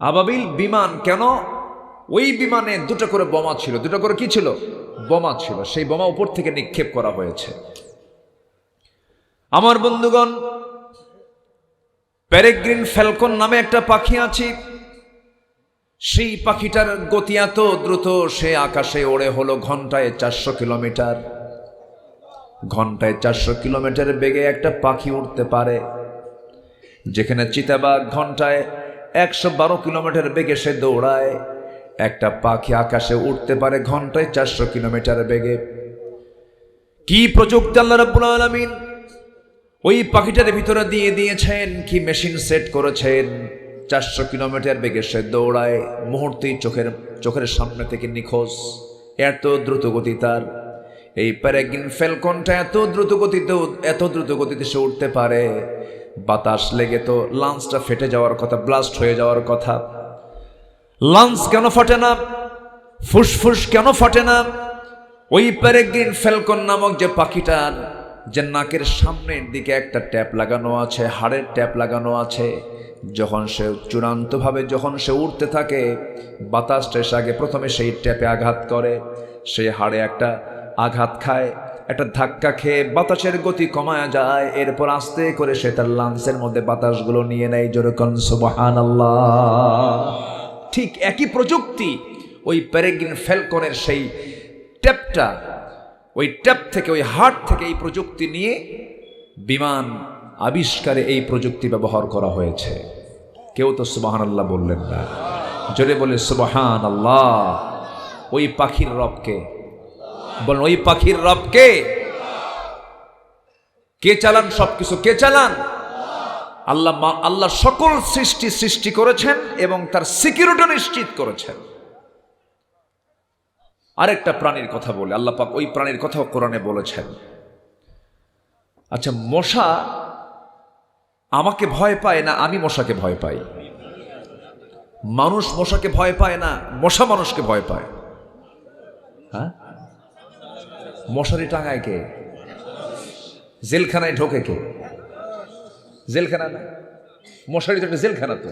আবাবিল বিমান। কেন? ওই বিমানে দুটো করে বোমা ছিল। দুটো করে কি ছিল? বোমা ছিল। সেই বোমা উপর থেকে নিক্ষেপ করা হয়েছে। আমার বন্ধুগণ, পেরেগ্রিন ফ্যালকন নামে একটা পাখি আছে। সেই পাখিটার গতি এত দ্রুত, সে আকাশে ওড়ে হলো ঘন্টায় 400 কিলোমিটার। ঘন্টায় 400 কিলোমিটার বেগে একটা পাখি উঠতে পারে। যেখানে চিতাবাঘ ঘন্টায় 112 কিলোমিটার বেগে সে দৌড়ায়, একটা পাখি আকাশে উঠতে পারে ঘন্টায় 400 কিলোমিটার বেগে। কি প্রযুক্তি আল্লাহ রাব্বুল আলামিন ওই পাখিটার ভিতরে দিয়ে দিয়েছেন, কি মেশিন সেট করেছেন। 400 কিলোমিটার বেগে সে দৌড়ায়, মুহূর্তেই চোখের সামনে থেকে নিখোঁজ। এত দ্রুত গতি তার। এই পেরেগ্রিন ফ্যালকনটা এত দ্রুত গতিতে সে উঠতে পারে, বাতাস লেগে তো লাঞ্চটা ফেটে যাওয়ার কথা, ব্লাস্ট হয়ে যাওয়ার কথা। লাঞ্চ কেন ফাটে না? ফুসফুস কেন ফাটে না? ওই পেরেগ্রিন ফ্যালকন নামক যে পাখিটার যে নাকের সামনের দিকে একটা ট্যাপ লাগানো আছে, হাড়ের ট্যাপ লাগানো আছে, যখন সে চূড়ান্তভাবে যখন সে উঠতে থাকে, বাতাসটা এসে আগে প্রথমে সেই ট্যাপে আঘাত করে, সেই হাড়ে একটা আঘাত খায়, একটা ধাক্কা খেয়ে বাতাসের গতি কমায় যায়, এরপর আস্তে করে সে তার লাঞ্চের মধ্যে বাতাসগুলো নিয়ে নেয়। যেরকম সুবহানাল্লাহ। ঠিক একই প্রযুক্তি ওই পেরেগ্রিন ফ্যালকনের সেই ট্যাপটা, ওই ট্যাপ থেকে, ওই হার্ট থেকে এই প্রযুক্তি নিয়ে বিমান আবিষ্কারে এই প্রযুক্তি ব্যবহার করা হয়েছে। কেউ তো সুবহানাল্লাহ বললেন না। জোরে বলে সুবহানাল্লাহ। ওই পাখির রবকে বলেন, ওই পাখির রবকে। কে চালান সবকিছু? কে চালান? আল্লাহ। আল্লাহ সকল সৃষ্টি করেছেন এবং তার সিকিউরিটি নিশ্চিত করেছেন। আরেকটা প্রাণীর কথা বলে আল্লাহ পাক ওই প্রাণীর কথাও কোরআনে বলেছেন। আচ্ছা, মশা আমাকে ভয় পায় না, আমি মশাকে ভয় পাই? মানুষ মশাকে ভয় পায় না, মশা মানুষকে ভয় পায়। হ্যাঁ, মশারি টাঙায় কে? জেলখানায় ঢোকে কে? জেলখানা না, মশারি তো একটা জেলখানা। তো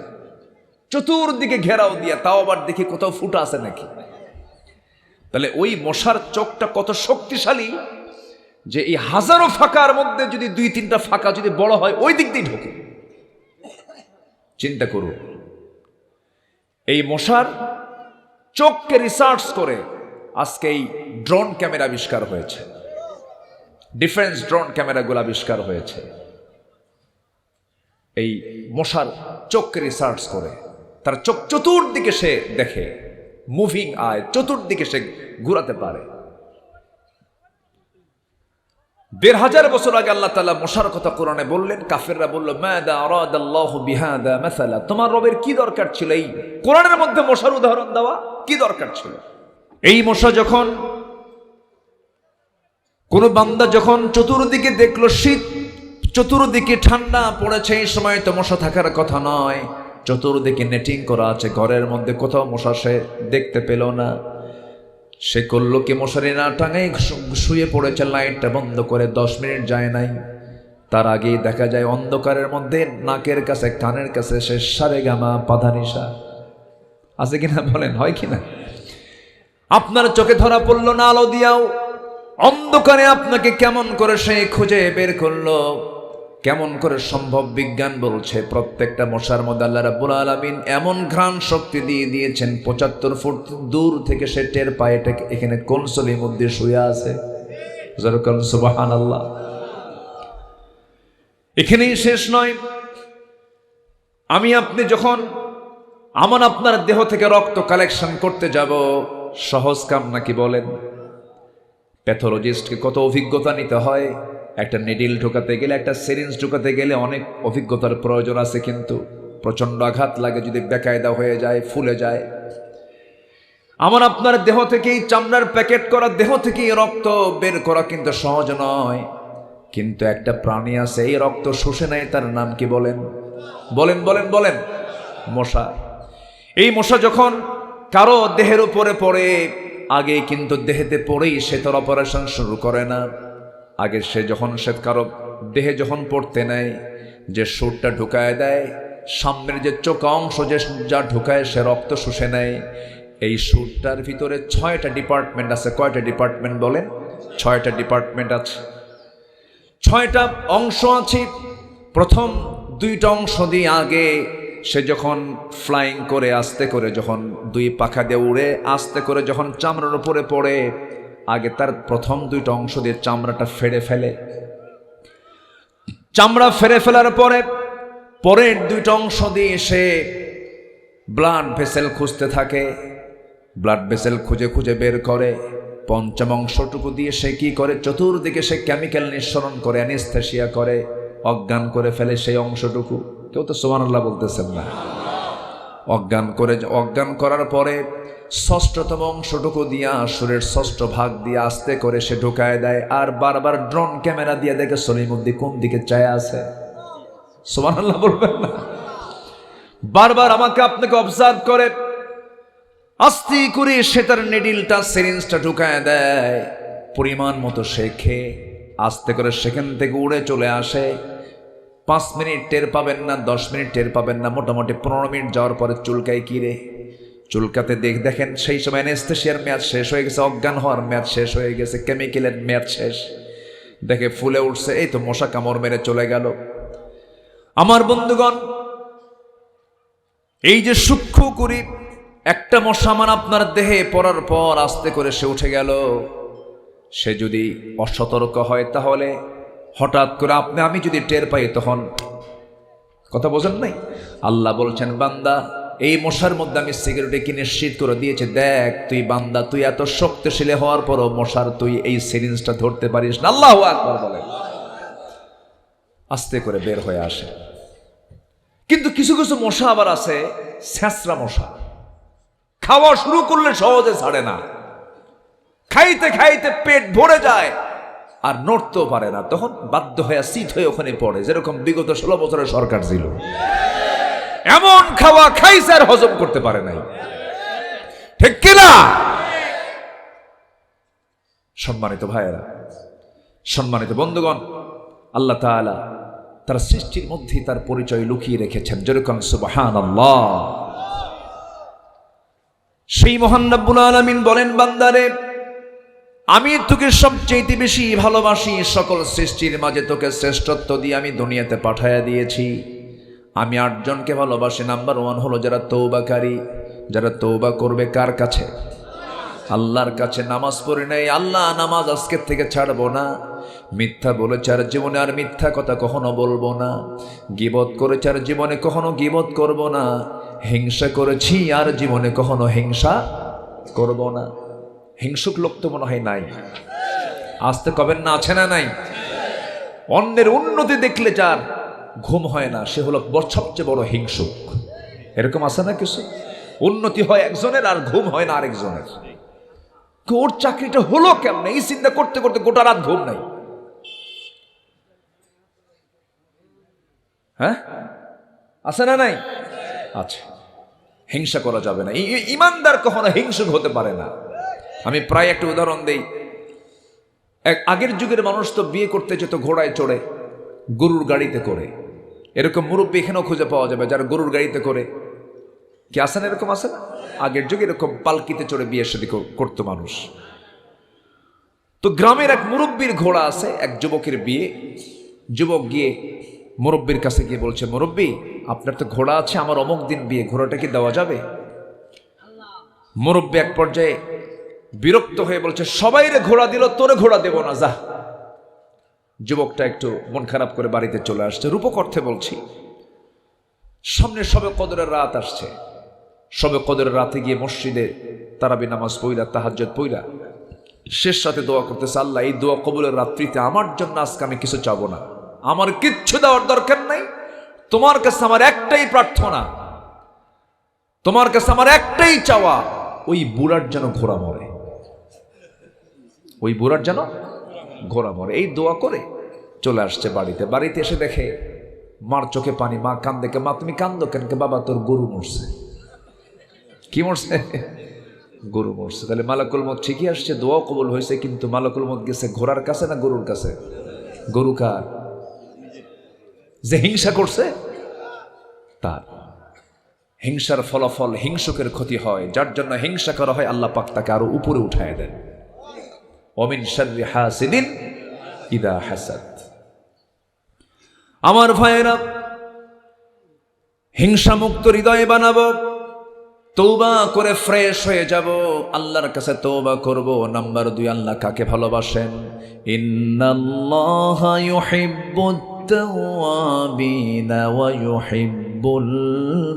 চতুর্দিকে ঘেরাও দিয়া, তাও আবার দেখি কোথাও ফুটা আছে নাকি। তাহলে ওই মশার চোখটা কত শক্তিশালী যে এই হাজারো ফাঁকার মধ্যে যদি 2-3টা ফাঁকা যদি বড় হয়, ওই দিক দিয়ে ঢোকে। চিন্তা করুন, এই মশার চোখকে রিসার্চ করে আজকে এই ড্রোন ক্যামেরা আবিষ্কার হয়েছে, ডিফেন্স ড্রোন ক্যামেরাগুলো আবিষ্কার হয়েছে। এই মশার চোখকে রিসার্চ করে তার চোখ চতুর্দিকে সে দেখে, মুভিং আয়, চতুর্দিকে সে ঘুরাতে পারে। ১৫০০ বছর আগে আল্লাহ তাআলা মশার কথা কোরআনে বললেন। কাফেররা বলল, মাযা আরাদাল্লাহু বিহাদা মাসালা, তোমার রবের কি দরকার ছিল এই কোরআনের মধ্যে মশার উদাহরণ দেওয়া? কি দরকার ছিল? এই মশা যখন, কোন বান্দা যখন চতুর্দিকে দেখলো শীত, চতুর্দিকে ঠান্ডা পড়েছে, এই সময় তো মশা থাকার কথা নয়। চতুর্দিকে নেটিং করা আছে, ঘরের মধ্যে কোথাও মশা সে দেখতে পেল না। সে করলো কি, মশারি না টাঙাই শুয়ে পড়েছে, লাইটটা বন্ধ করে। 10 মিনিট যায় নাই, তার আগেই দেখা যায় অন্ধকারের মধ্যে নাকের কাছে, কানের কাছে সে সারেগামা পাধানিসা আছে কিনা বলেন, হয় কিনা? আপনার চোখে ধরা পড়লো না, আলো দিয়াও অন্ধকারে আপনাকে কেমন করে সে খুঁজে বের করলো? কেমন করে সম্ভব? বিজ্ঞান বলছে প্রত্যেকটা মশার মধ্যে আল্লাহ রাব্বুল আলামিন এমন ঘ্রাণ শক্তি দিয়ে দিয়েছেন, 75 ফুট দূর থেকে সে টের পায় এটা এখানে কনসোলের মধ্যে শুয়ে আছে। যেরকম সুবহানাল্লাহ। এখানেই শেষ নয়। আমি আপনি যখন আপনার দেহ থেকে রক্ত কালেকশন করতে যাব, সহজ কাম নাকি বলেন? প্যাথোলজিস্টকে কত অভিজ্ঞতা নিতে হয়। একটা নিডল ঢোকাতে গেলে, একটা সিরিঞ্জ ঢোকাতে গেলে অনেক অভিজ্ঞতার প্রয়োজন আছে, কিন্তু প্রচন্ড আঘাত লাগে যদি বেকায়দা হয়ে যায়, ফুলে যায়। আপনার দেহ থেকেই, চামড়ার প্যাকেট করা দেহ থেকেই রক্ত বের করা কিন্তু সহজ নয়। কিন্তু একটা প্রাণী আছে, এই রক্ত শুষে নেয়, তার নাম কি বলেন? বলেন বলেন বলেন। মশা। এই মশা যখন কারো দেহের উপরে পড়ে, আগে কিন্তু দেহেতে পড়েই সে তার অপারেশন শুরু করে না। আগে সে কারো দেহে যখন পড়তে নেয়, যে সুরটা ঢুকায় দেয়, সামনের যে চোখ অংশ যে যা ঢুকায়, সে রক্ত শুষে নেয়। এই সুরটার ভিতরে 6টা ডিপার্টমেন্ট আছে। কয়টা ডিপার্টমেন্ট বলেন? 6টা ডিপার্টমেন্ট আছে, 6টা অংশ আছে। প্রথম 2টা অংশ দিয়ে আগে সে যখন ফ্লাইং করে, আস্তে করে যখন 2 পাখা দিয়ে উড়ে আস্তে করে যখন চামড়ার উপরে পড়ে, আগে তার প্রথম 2টা অংশ দিয়ে চামড়াটা ফেড়ে ফেলে। চামড়া ফেড়ে ফেলার পরে পরের 2টা অংশ দিয়ে সে ব্লাড ভেসেল খুঁজতে থাকে। ব্লাড ভেসেল খুঁজে খুঁজে বের করে। 5ম অংশটুকু দিয়ে সে কি করে? চতুর্দিকে সে কেমিক্যাল নিঃসরণ করে, অ্যানেস্থেসিয়া করে, অজ্ঞান করে ফেলে সেই অংশটুকু। কেউ তো সুবহানাল্লাহ বলতেছেন না। অজ্ঞান করার পরে 6ঠতম অংশটুকু দিয়া, শরীরের 6ঠ ভাগ দিয়ে আস্তে করে সে ঢুকায় দেয়। আর বারবার ড্রোন ক্যামেরা দিয়ে দেখে সলিমুদ্দি কোন দিকে চায় আছে। সুবহানাল্লাহ বলবেন না? বারবার আমাকে আপনাকে অবজার্ভ করে আস্তে করে সে তার নিডলটা, সিরিঞ্জটা ঢুকায় দেয়। পরিমাণ মতো সে খেয়ে আস্তে করে সেখান থেকে উড়ে চলে আসে। 5 মিনিট টের পাবেন না, 10 মিনিট টের পাবেন না, মোটামুটি 15 মিনিট যাওয়ার পরে চুলকায় কিরে, চুলকাতে দেখেন সেই সময় অ্যানেস্থেসিয়ার মেয়াদ শেষ হয়ে গেছে, অজ্ঞান হওয়ার মেয়াদ শেষ হয়ে গেছে, কেমিক্যালের মেয়াদ শেষ, দেখে ফুলে উঠছে, এই তো মশা কামড় মেরে চলে গেল। আমার বন্ধুগণ, এই যে সূক্ষ্ম করি একটা মশা আমার আপনার দেহে পড়ার পর আস্তে করে সে উঠে গেল, সে যদি অসতর্ক হয় তাহলে হঠাৎ করে আমি যদি টের পাই তখন কথা বোঝেন নাই। আল্লাহ বলছেন, বান্দা এই মশার মধ্যে আমি সিকিউরিটি নিশ্চিত করে দিয়েছি, দেখ তুই বান্দা, তুই এত শক্তিশালী হওয়ার পরও মশার তুই এই সিরিঞ্জটা ধরতে পারিস না। আল্লাহু আকবার বলেন। আস্তে করে বের হয়ে আসে। কিন্তু কিছু কিছু মশা আবার আছে ছ্যাঁচড়া মশা, খাওয়া শুরু করলে সহজে ছাড়ে না, খাইতে খাইতে পেট ভরে যায় আর নড়তেও পারে না, তখন বাধ্য হয়ে সিট হয়ে ওখানে পড়ে, যেরকম বিগত 16 বছরের সরকার ছিল। এমন খাওয়া খাইছে আর হজম করতে পারে নাই, ঠিক কিনা? সম্মানিত ভাইয়েরা, সম্মানিত বন্ধুগণ, আল্লাহ তাআলা তার সৃষ্টির মধ্যে তার পরিচয় লুকিয়ে রেখেছেন, যেরকম সুবহানাল্লাহ। সেই মহান রব্বুল আলামিন বলেন, বান্দারে আমি তোকে সবচেয়ে বেশি ভালোবাসি, সকল সৃষ্টির মাঝে তোকে শ্রেষ্ঠত্ব দিয়ে আমি দুনিয়াতে পাঠায়া দিয়েছি। আমি 8 জনকে ভালোবাসি। নাম্বার 1 হলো যারা তওবাকারী, যারা তওবা করবে কার কাছে? আল্লাহর কাছে। নামাজ পড়ে নাই, আল্লাহ নামাজ আজকের থেকে ছাড়বো না। মিথ্যা বলেছে আর জীবনে আর মিথ্যা কথা কখনো বলবো না। গীবত করেছে আর জীবনে কখনো গীবত করব না। হিংসা করেছি আর জীবনে কখনো হিংসা করব না। হিংসুক লোক তো মনে হয় নাই, আসতে কবেন না, আছে না নাই? অন্যের উন্নতি দেখলে যার ঘুম হয় না সে হলো সবচেয়ে বড় হিংসুক। এরকম আছে না কিছু? উন্নতি হয় একজনের আর ঘুম হয় না আরেকজনের। ওর চাকরিটা হলো কেমন, এই চিন্তা করতে করতে গোটা রাত ঘুম নাই। হ্যাঁ, আছে না নাই? আচ্ছা, হিংসা করা যাবে না। ইমানদার কখনো হিংসুক হতে পারে না। আমি প্রায় একটা উদাহরণ দেই। আগের যুগের মানুষ তো বিয়ে করতে যেত ঘোড়ায় চড়ে, গরুর গাড়িতে করে। এরকম মুরব্বী এখানেও খুঁজে পাওয়া যাবে যারা গরুর গাড়িতে করে। কি আছে না? এরকম আছে না? আগের যুগে এরকম পালকিতে চড়ে বিয়ে শাদী করতো মানুষ। তো গ্রামের এক মুরব্বীর ঘোড়া আছে, এক যুবকের বিয়ে। যুবক গিয়ে মুরব্বীর কাছে গিয়ে বলছে, মুরব্বী আপনার তো ঘোড়া আছে, আমার অমুক দিন বিয়ে, ঘোড়াটা কি দেওয়া যাবে? মুরব্বী এক পর্যায়ে বিরক্ত হয়ে বলছে, সবাইরে ঘোড়া দিল, তোরে ঘোড়া দেব না, যা। যুবকটা একটু মন খারাপ করে বাড়িতে চলে আসছে। রূপক অর্থে বলছি, সামনে শবে কদরের রাত আসছে। শবে কদরের রাতে গিয়ে মসজিদে তারাবি নামাজ পইরা, তাহাজ্জুদ পইরা শেষ রাতে দোয়া করতেছে, আল্লাহ এই দোয়া কবুলের রাত্রিতে আমার জন্য আজকে আমি কিছু চাবো না, আমার কিচ্ছু দেওয়ার দরকার নাই, তোমার কাছে আমার একটাই প্রার্থনা, তোমার কাছে আমার একটাই চাওয়া, ওই বুড়ার যেন ঘোড়া মরে, ওই বুড়ার যেন ঘোড়া মরে। এই দোয়া করে চলে আসছে বাড়িতে। বাড়িতে এসে দেখে মার চোখে পানি। মা কান্দে। মা তুমি কান্দো কেন? বাবা তোর গরু মরছে। কি মরছে? গরু মরছে। তাহলে মালাকুল মত ঠিকই আসছে, দোয়াও কবুল হয়েছে, কিন্তু মালাকুল মত গেছে ঘোড়ার কাছে না গরুর কাছে? গরু কার? যে হিংসা করছে তার। হিংসার ফলাফল হিংসুকের ক্ষতি হয়। যার জন্য হিংসা করা হয় আল্লাহ পাক তাকে আরো উপরে উঠায় দেন। ওমিন শাররি হাসিদিন ইদা হাসাদ। আমার ভাইয়েরা, হিংসা মুক্ত হৃদয় বানাবো, তওবা করে ফ্রেশ হয়ে যাব, আল্লাহর কাছে তওবা করব। নাম্বার 2, আল্লাহ কাকে ভালোবাসেন? ইন্নাল্লাহা ইউহিব্বুত তাওয়াবিনা ওয়া ইউহিব্বুল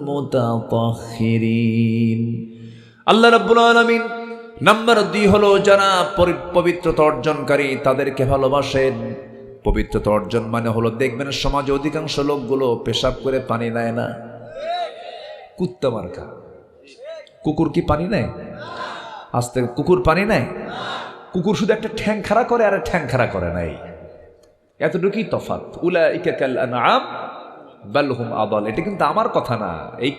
মুতাতাহহিরিন। আল্লাহ রাব্বুল আলামিন নাম্বার 2 হলো যারা পবিত্রতা অর্জনকারী তাদেরকে ভালোবাসেন। পবিত্রতা অর্জন মানে হলো, দেখবেন সমাজে অধিকাংশ লোকগুলো পেশাব করে পানি নেয় না। কুত্তা মার্কা। কুকুর কি পানি নেয়? আস্তে কুকুর পানি নেয়? কুকুর শুধু একটা ঠ্যাং খাড়া করে আর ঠ্যাং খাড়া করে নাই, এতটুকুই তফাৎ। উলাইকা কাল আনআম বাল হুম আদাল। এটা কিন্তু আমার কথা না, এই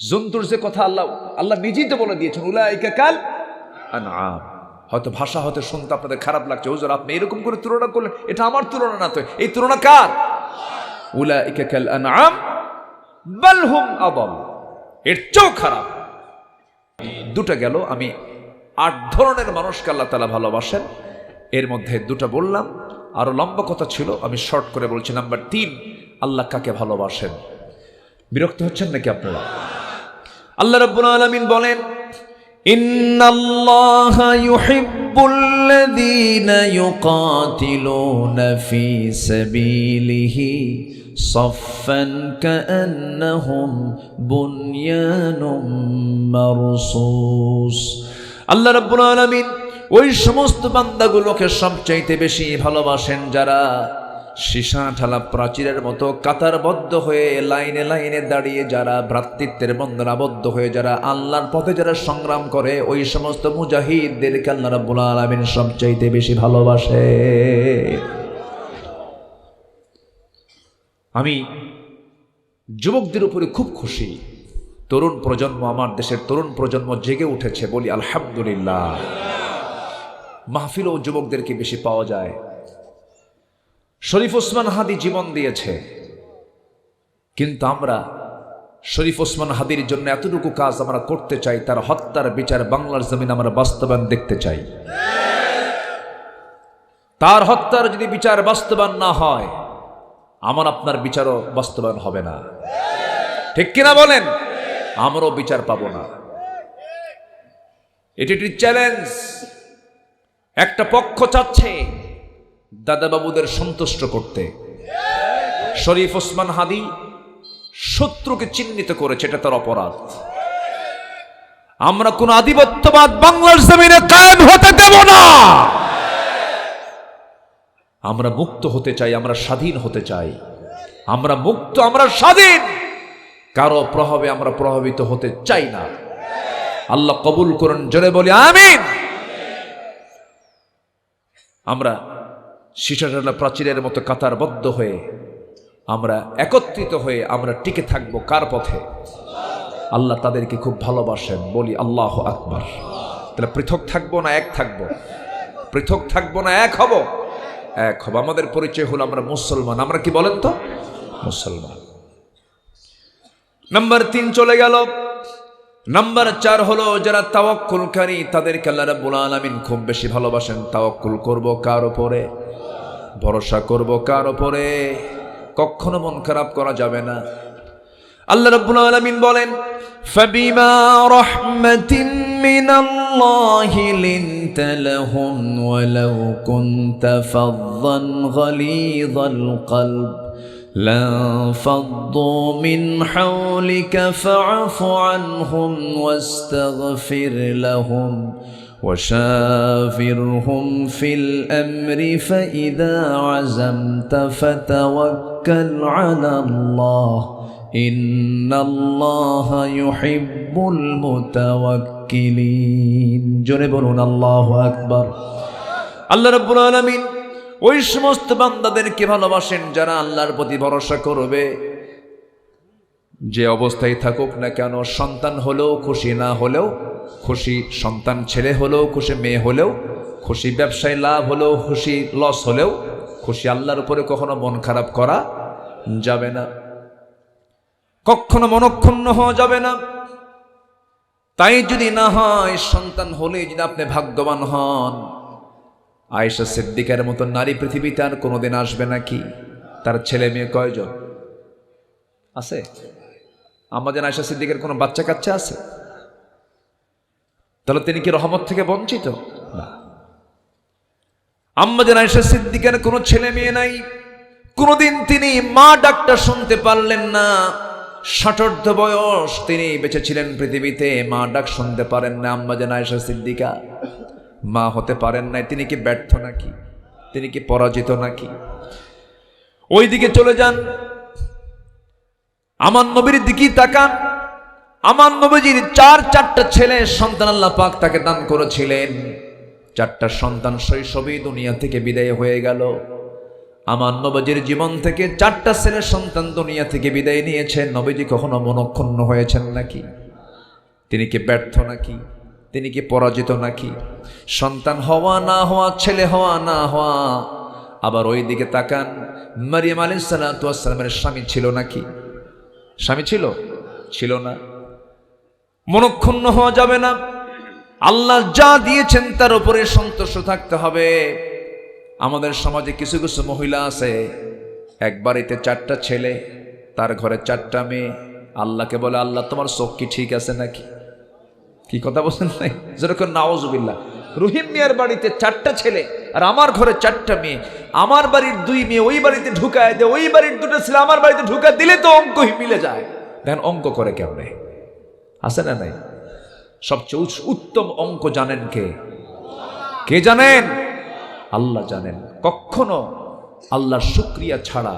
জন্তুর যে কথা আল্লাহ নিজেই তো বলে দিয়েছেন, উলাইকা কাল আনআম। হয়তো ভাষা হয়তো শুনতে আপনাদের খারাপ লাগছে, হুজুর আপনি এরকম করে তুলনা করলেন, এটা আমার তুলনা না তো, এই তুলনা কার? উলাইকা কাল আনআম বাল হুম আদাল, এর চেয়েও খারাপ। দুটা গেল, আমি 8 ধরনের মানুষকে আল্লাহ তাআলা ভালোবাসেন, এর মধ্যে দুটা বললাম, আরো লম্বা কথা ছিল, আমি শর্ট করে বলছি। নাম্বার 3, আল্লাহ কাকে ভালোবাসেন? বিরক্ত হচ্ছেন নাকি আপনারা? আল্লাহ রাব্বুল আলামিন বলেন, ইন্নাল্লাহা ইউহিব্বুল্লাযীনা ইউকাতিলুনা ফী সাবীলিহি সাফফান কাআন্নাহুম বুনয়ানুম মারসুস। আল্লাহ রাব্বুল আলামিন ওই সমস্ত বান্দাগুলোকে সবচাইতে বেশি ভালোবাসেন যারা সীসা ঢালা প্রাচীরের মতো কাতারবদ্ধ হয়ে লাইনে লাইনে দাঁড়িয়ে, যারা ভ্রাতৃত্বের বন্ধনে আবদ্ধ হয়ে যারা আল্লাহর পথে যারা সংগ্রাম করে, ওই সমস্ত মুজাহিদদেরকে আল্লাহ রাব্বুল আলামিন সবচাইতে বেশি ভালোবাসে। আমি যুবকদের উপরে খুব খুশি, তরুণ প্রজন্ম, আমার দেশের তরুণ প্রজন্ম জেগে উঠেছে, বলি আলহামদুলিল্লাহ। মাহফিলও যুবকদেরকে বেশি পাওয়া যায়। শরীফ ওসমান হাদি জীবন দিয়েছে, কিন্তু আমরা শরীফ ওসমান হাদির জন্য এতটুকু কাজ আমরা করতে চাই, তার হত্যার বিচার বাংলার জমিন আমরা বাস্তবায়ন দেখতে চাই। তার হত্যার যদি বিচার বাস্তবায়ন না হয়, আমার আপনার বিচারও বাস্তবায়ন হবে না, ঠিক কিনা বলেন? আমরাও বিচার পাবো না। এটি একটি চ্যালেঞ্জ। একটা পক্ষ চাচ্ছে দাদা বাবুদের সন্তুষ্ট করতে। শরীফ ওসমান হাদি শত্রুকে চিহ্নিত করেছে, এটা তার অপরাধ। আমরা কোন আধিপত্যবাদ বাংলার জমিনে কায়েম হতে দেব না। আমরা মুক্ত হতে চাই, আমরা স্বাধীন হতে চাই। আমরা মুক্ত, আমরা স্বাধীন, কারো প্রভাবে আমরা প্রভাবিত হতে চাই না। আল্লাহ কবুল করুন, জোরে বলি আমিন। আমরা সীসাঢালা প্রাচীরের মতো কাতারবদ্ধ হয়ে, আমরা একত্রিত হয়ে আমরা টিকে থাকবো কার পথে? আল্লাহ তাদেরকে খুব ভালোবাসেন, বলি আল্লাহু আকবার। তাহলে পৃথক থাকবো না এক থাকবো? পৃথক থাকবো না এক হব? এক হব। আমাদের পরিচয় হলো আমরা মুসলমান। আমরা কি বলেন তো? মুসলমান। নাম্বার 3 চলে গেল। নাম্বার 4 হলো যারা তাওয়াক্কুলকারী, তাদেরকে আল্লাহ রাব্বুল আলামিন খুব বেশি ভালোবাসেন। তাওয়াক্কুল করব কার উপরে? ভরসা করব কার উপরে? কখনো মন খারাপ করা যাবে না। আল্লাহ রাব্বুল আলামিন বলেন, ফাবিমা রাহমাতিন মিনাল্লাহি লিনতা লাহুম ওয়ালাউ কুনতা ফাযযান গালিযাল কলব لانفضوا من حولك فاعف عنهم واستغفر لهم وشاورهم في الأمر فإذا عزمت فتوكل على الله إن الله يحب المتوكلين جنبون الله أكبر الله رب العالمين ওই সমস্ত বান্দাদেরকে ভালোবাসেন যারা আল্লাহর প্রতি ভরসা করবে। যে অবস্থায় থাকুক না কেন, সন্তান হলেও খুশি, না হলেও খুশি, সন্তান ছেলে হলেও খুশি, মেয়ে হলেও খুশি, ব্যবসায় লাভ হলেও খুশি, লস হলেও খুশি। আল্লাহর উপরে কখনো মন খারাপ করা যাবে না, কখনো মনক্ষুণ্ণ হওয়া যাবে না। তাই যদি না হয়, সন্তান হলে যদি আপনি ভাগ্যবান হন, আয়েশা সিদ্দিকার মতো নারী পৃথিবীতে আর কোনোদিন আসবে নাকি? তার ছেলে মেয়ে কয়জন আছে? আমাদের আয়েশা সিদ্দিকার কোনো বাচ্চা কাচ্চা আছে? তাহলে তিনি কি রহমত থেকে বঞ্চিত? না। আমাদের আয়েশা সিদ্দিকার কোনো ছেলে মেয়ে নাই, কোনোদিন তিনি মা ডাকটা শুনতে পারলেন না। 60 বয়স তিনি বেঁচে ছিলেন পৃথিবীতে, মা ডাক শুনতে পারেন না। আমাদের আয়েশা সিদ্দিকা মা হতে পারেন নাই। তিনি কি ব্যর্থ নাকি? তিনি কি পরাজিত নাকি? ওইদিকে চলে যান, আমার নবীর দিকে তাকান। আমার নবীজির 4টা ছেলে সন্তান আল্লাহ পাক তাকে দান করেছিলেন। 4টা সন্তান শৈশবেই দুনিয়া থেকে বিদায় হয়ে গেল। আমার নবীজির জীবন থেকে 4টা ছেলে সন্তান দুনিয়া থেকে বিদায় নিয়েছেন। নবীজি কখনো মনক্ষুণ্ণ হয়েছেন নাকি? তিনি কি ব্যর্থ নাকি? তিনি কি পরাজিত নাকি? সন্তান হওয়া না হওয়া, ছেলে হওয়া না হওয়া। আবার ওই দিকে তাকান, মারিয়াম আলাইহিস সালাতু ওয়াস সালামের স্বামী ছিল নাকি? স্বামী ছিল? ছিল না। মনক্ষুণ্ণ হওয়া যাবে না। আল্লাহ যা দিয়েছেন তার উপরে সন্তুষ্ট থাকতে হবে। আমাদের সমাজে কিছু কিছু মহিলা আছে, এক বাড়িতে 4টা ছেলে, তার ঘরে 4টা মেয়ে। আল্লাহকে বলে, আল্লাহ তোমার চোখ কি ঠিক আছে নাকি? কি কথা বলছেন নাই? যেরকম নাউজুবিল্লাহ। রহিম মিয়ার বাড়িতে 4টা ছেলে আর আমার ঘরে 4টা মেয়ে। আমার বাড়ির 2 মেয়ে ওই বাড়িতে ঢুকায় দে, ওই বাড়ির 2টা ছেলে আমার বাড়িতে ঢুকা দিলে তো অঙ্ক মিলে যায়। দেখেন অঙ্ক করে কেমনে, আছে না নাই? সবচেয়ে উত্তম অঙ্ক জানেন কে? কে জানেন? আল্লাহ জানেন। কখনো আল্লাহর শুকরিয়া ছাড়া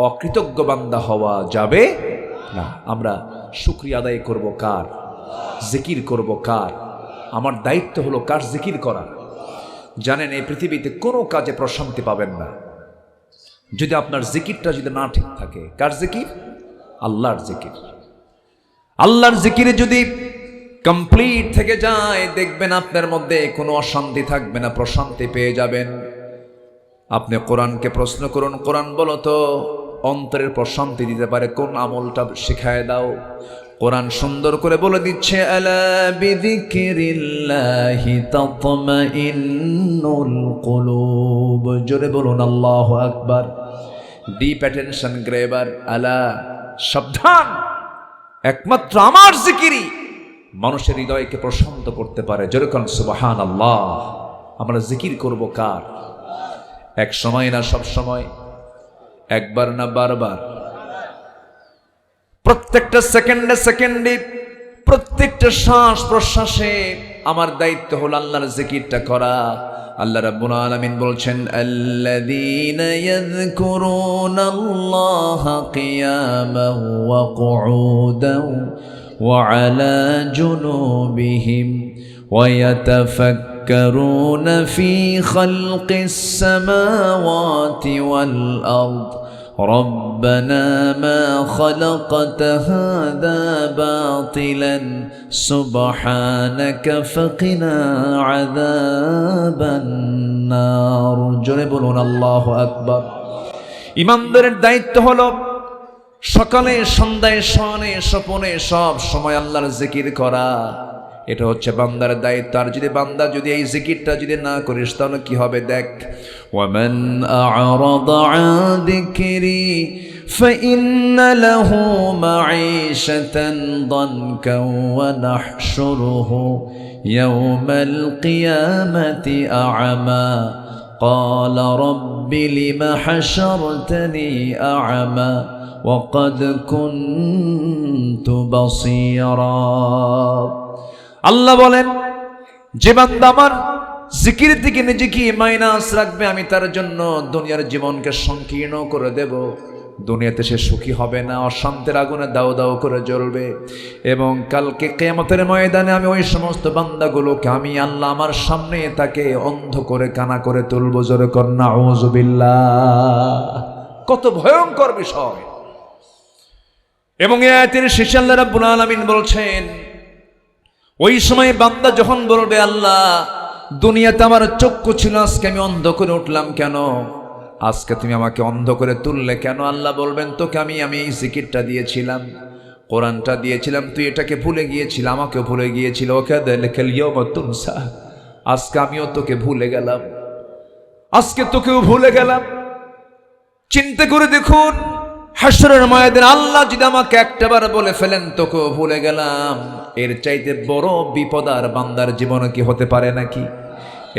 অকৃতজ্ঞ বান্দা হওয়া যাবে না। আমরা শুকরিয়া আদায় করব কার? জিকির করব কার? আমার দায়িত্ব হলো কার জিকির করা। জানেন এই পৃথিবীতে কোনো কাজে প্রশান্তি পাবেন না যদি আপনার জিকিরটা যদি না ঠিক থাকে। কার জিকির? আল্লাহর জিকির। আল্লাহর জিকিরে যদি কমপ্লিট থেকে যায়, দেখবেন আপনার মধ্যে কোনো অশান্তি থাকবে না, প্রশান্তি পেয়ে যাবেন। আপনি কোরআনকে প্রশ্ন করুন, কোরআন বলো তো অন্তরের প্রশান্তি দিতে পারে কোন আমলটা শিখায় দাও। কোরআন সুন্দর করে বলে দিচ্ছে, আলা বিযিকরিল্লাহি তাতমাইন্নুল কুলুব। জোরে বলুন আল্লাহু আকবার। Deep attention গ্রেবার। আলা, সাবধান, একমাত্র আমার জিকিরই মানুষের হৃদয়কে প্রশান্ত করতে পারে। যেরকম সুবহানাল্লাহ। আমরা জিকির করব কার? এক সময় না সব সময়, একবার না বারবার, প্রত্যেকটা সেকেন্ডে সেকেন্ডে, প্রত্যেকটা শ্বাস প্রশ্বাসে আমার দায়িত্ব হলো আল্লাহর জিকিরটা করা। আল্লাহ রাব্বুল আলামিন বলছেন, আল্লাযীনা ইয়াযকুরুনাল্লাহা কিয়ামান ওয়া কুউদান ওয়া আলা জুনুবিহিম ওয়া ইয়াতাফাক্কারুনা ফী খালকিস সামাওয়াতি ওয়াল আরদ ربنا ما خلقت هذا باطلا سبحانك فقنا عذاب النار। জোরে বলুন আল্লাহু আকবার। ইমানদারের দায়িত্ব হলো সকালে সন্ধ্যায় শয়নে স্বপনে সব সময় আল্লাহর জিকির করা। এটা হচ্ছে বান্দার দায়িত্ব। আর যদি বান্দা যদি এই জিকিরটা যদি না করিস তাহলে কি হবে? দেখ, ওয়ামান আ'রাদা আন যিকরি ফাইন্না লাহু মাঈশাতান দানকা ওয়া নাহশুরুহু ইয়াওমাল কিয়ামাতি আ'মা قال رب لم حشرتني أعمى وقد كنت بصيرا। আল্লাহ বলেন, যে বান্দা আমার জিকির থেকে নিজেকে মাইনাস রাখবে, আমি তার জন্য দুনিয়ার জীবনকে সংকীর্ণ করে দেব। দুনিয়াতে সে সুখী হবে না, অশান্তির আগুনে দাও দাও করে জ্বলবে। এবং কালকে কিয়ামতের ময়দানে আমি ওই সমস্ত বান্দাগুলোকে আমি আল্লাহ আমার সামনে তাকে অন্ধ করে কানা করে তুলবো। জোরে কর নাউযুবিল্লাহ। কত ভয়ঙ্কর বিষয়। এবং এই আয়াতের শেষে আল্লাহ রাব্বুল আলামিন বলছেন, ওই সময় বান্দা যখন বলবে, আল্লাহ দুনিয়াতে আমার চক্ষু ছিল, আজকে আমি অন্ধ করে উঠলাম কেন? আজকে তুমি আমাকে অন্ধ করে তুললে কেন? আল্লাহ বলবেন, তোকে আমি এই জিকিরটা দিয়েছিলাম, কোরআনটা দিয়েছিলাম, তুই এটাকে ভুলে গিয়েছিল, আমাকেও ভুলে গিয়েছিল। ওয়াকাযালিকাল ইয়াওমা তুনসা। আজকে আমিও তোকে ভুলে গেলাম, আজকে তোকেও ভুলে গেলাম। চিন্তা করে দেখুন, হাসরের ময়দানে আল্লাহ যদি আমাকে একটাবার বলে ফেলেন তোকেও ভুলে গেলাম, এর চাইতে বড় বিপদ আর বান্দার জীবনে কি হতে পারে নাকি?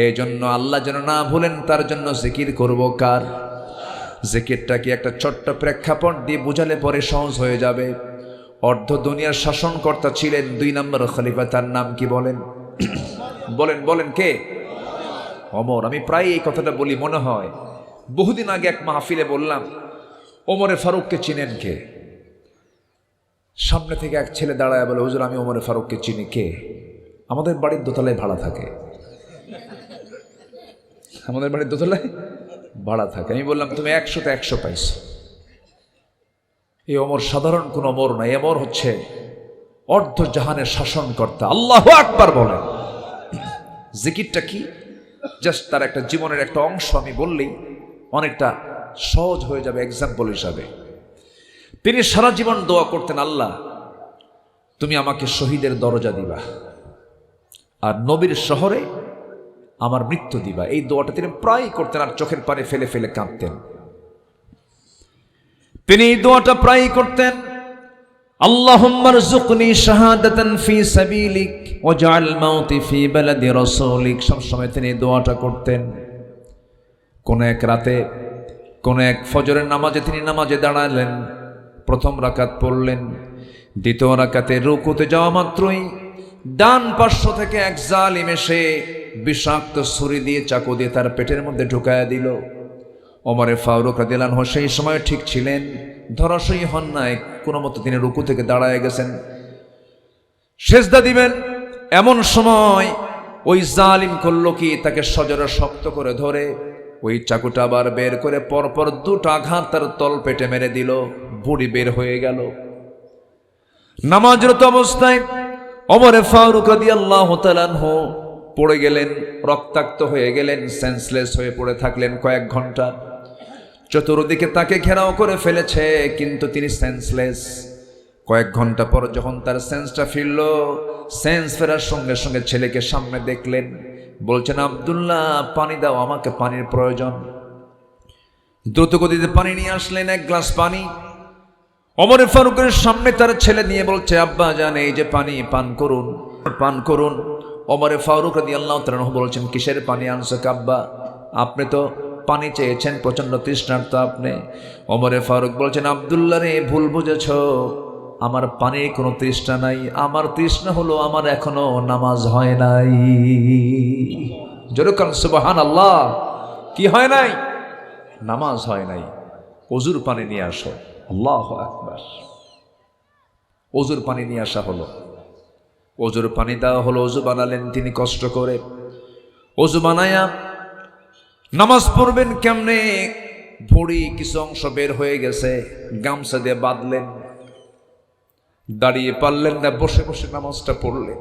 এই জন্য আল্লাহ যেন না ভুলেন তার জন্য জিকির করব কার? জিকিরটা কি একটা ছোট্ট প্রেক্ষাপট দিয়ে বুঝালে পরে সহজ হয়ে যাবে। অর্ধ দুনিয়ার শাসনকর্তা ছিলেন 2 নম্বর খলিফা, তার নাম কি বলেন? বলেন বলেন, কে? ওমর। আমি প্রায় এই কথাটা বলি, মনে হয় বহুদিন আগে এক মাহফিলে বললাম, ওমরে ফারুককে চিনেন কে? সামনে থেকে এক ছেলে দাঁড়ায় বলে, হুজুর আমি ওমরে ফারুককে চিনি। কে? আমাদের বাড়ির দোতলায় ভাড়া থাকে। আমাদের বাড়ির দোতলায় ভাড়া থাকে। আমি বললাম, তুমি 100তে 100 পাইছো। এই ওমর সাধারণ কোন ওমর না, ওমর হচ্ছে অর্ধ জাহানের শাসনকর্তা। আল্লাহু আকবার বলেন। জিকিরটা কি? জাস্ট তার একটা জীবনের একটা অংশ আমি বললেই অনেকটা সহজ হয়ে যাবে এক্সাম্পল হিসাবে। তিনি সারা জীবন দোয়া করতেন, আল্লাহ তুমি আমাকে শহীদের দরজা দিবা আর নবীর শহরে আমার মৃত্যু দিবা। এই দোয়াটা তিনি প্রায় করতেন আর চোখের পানি ফেলে ফেলে কাঁদতেন। তিনি এই দোয়াটা প্রায় করতেন, আল্লাহুম্মা রযুকনি শাহাদাতান ফি সাবিলিক ওয়াজআল মাউতি ফি বালাদি রাসূলিক। সব সময় তিনি এই দোয়াটা করতেন। কোন এক রাতে কোন এক ফজরের নামাজে তিনি নামাজে দাঁড়ালেন, প্রথম রাকাত পড়লেন, দ্বিতীয় রাকাতে রুকুতে যাওয়া মাত্রই ডান পার্শ্ব থেকে এক জালিম এসে বিষাক্ত ছুরি দিয়ে চাকু দিয়ে তার পেটের মধ্যে ঢুকায়া দিল। ওমরে ফারুক রাদিয়াল্লাহু আনহু সেই সময় ঠিক ছিলেন, ধরাশয়ী হন নাই, কোনো মতো তিনি রুকু থেকে দাঁড়ায় গেছেন, সেজদা দিবেন। এমন সময় ওই জালিম করলো কি, তাকে সজোরে শক্ত করে ধরে ওই চাকুটা আবার বের করে পরপর দুটো আঘাত তার তল পেটে মেরে দিল, বুড়ি বের হয়ে গেল। নামাজরত অবস্থায় ওমরে ফারুক রাদিয়াল্লাহু তাআলা আনহু পড়ে গেলেন, রক্তাক্ত হয়ে গেলেন, সেন্সলেস হয়ে পড়ে থাকলেন কয়েক ঘন্টা। চতুর্দিকে তাকে ঘেরাও করে ফেলেছে কিন্তু তিনি সেন্সলেস। কয়েক ঘন্টা পর যখন তার সেন্সটা ফিরল, সেন্স ফেরার সঙ্গে সঙ্গে ছেলেকে সামনে দেখলেন, বলছেন আব্দুল্লাহ পানি দাও, আমাকে পানির প্রয়োজন। দ্রুত গতিতে পানি নিয়ে আসলেন, এক গ্লাস পানি ওমর ফারুকের সামনে তার ছেলে নিয়ে বলছে, আব্বা জান এই যে পানি, পান করুন, পান করুন। ওমর ফারুক রাদিয়াল্লাহু তাআলা আনহু বলছেন, কিসের পানি আনছো আব্বা? আপনি তো পানি চেয়েছেন, প্রচন্ড তৃষ্ণার্ত আপনি। ওমর ফারুক বলছেন, আব্দুল্লাহ রে ভুল বুঝেছ, আমার পানির কোনো তৃষ্ণা নাই, আমার তৃষ্ণা হলো আমার এখনো নামাজ হয় নাই। যেরকম সুবহানাল্লাহ, কি হয় নাই? নামাজ হয় নাই। ওযুর পানি নিয়ে আসো। আল্লাহু আকবার। ওযুর পানি নিয়ে আসা হলো, ওযুর পানি দেওয়া হলো, ওযু বানালেন তিনি কষ্ট করে। ওযু বানায়া নামাজ পড়বেন কেমনে, ভুঁড়ি কিছু অংশ বের হয়ে গেছে, গামছা দিয়ে বাঁধলেন, দাঁড়িয়ে পারলেন না, বসে বসে নামাজটা পড়লেন।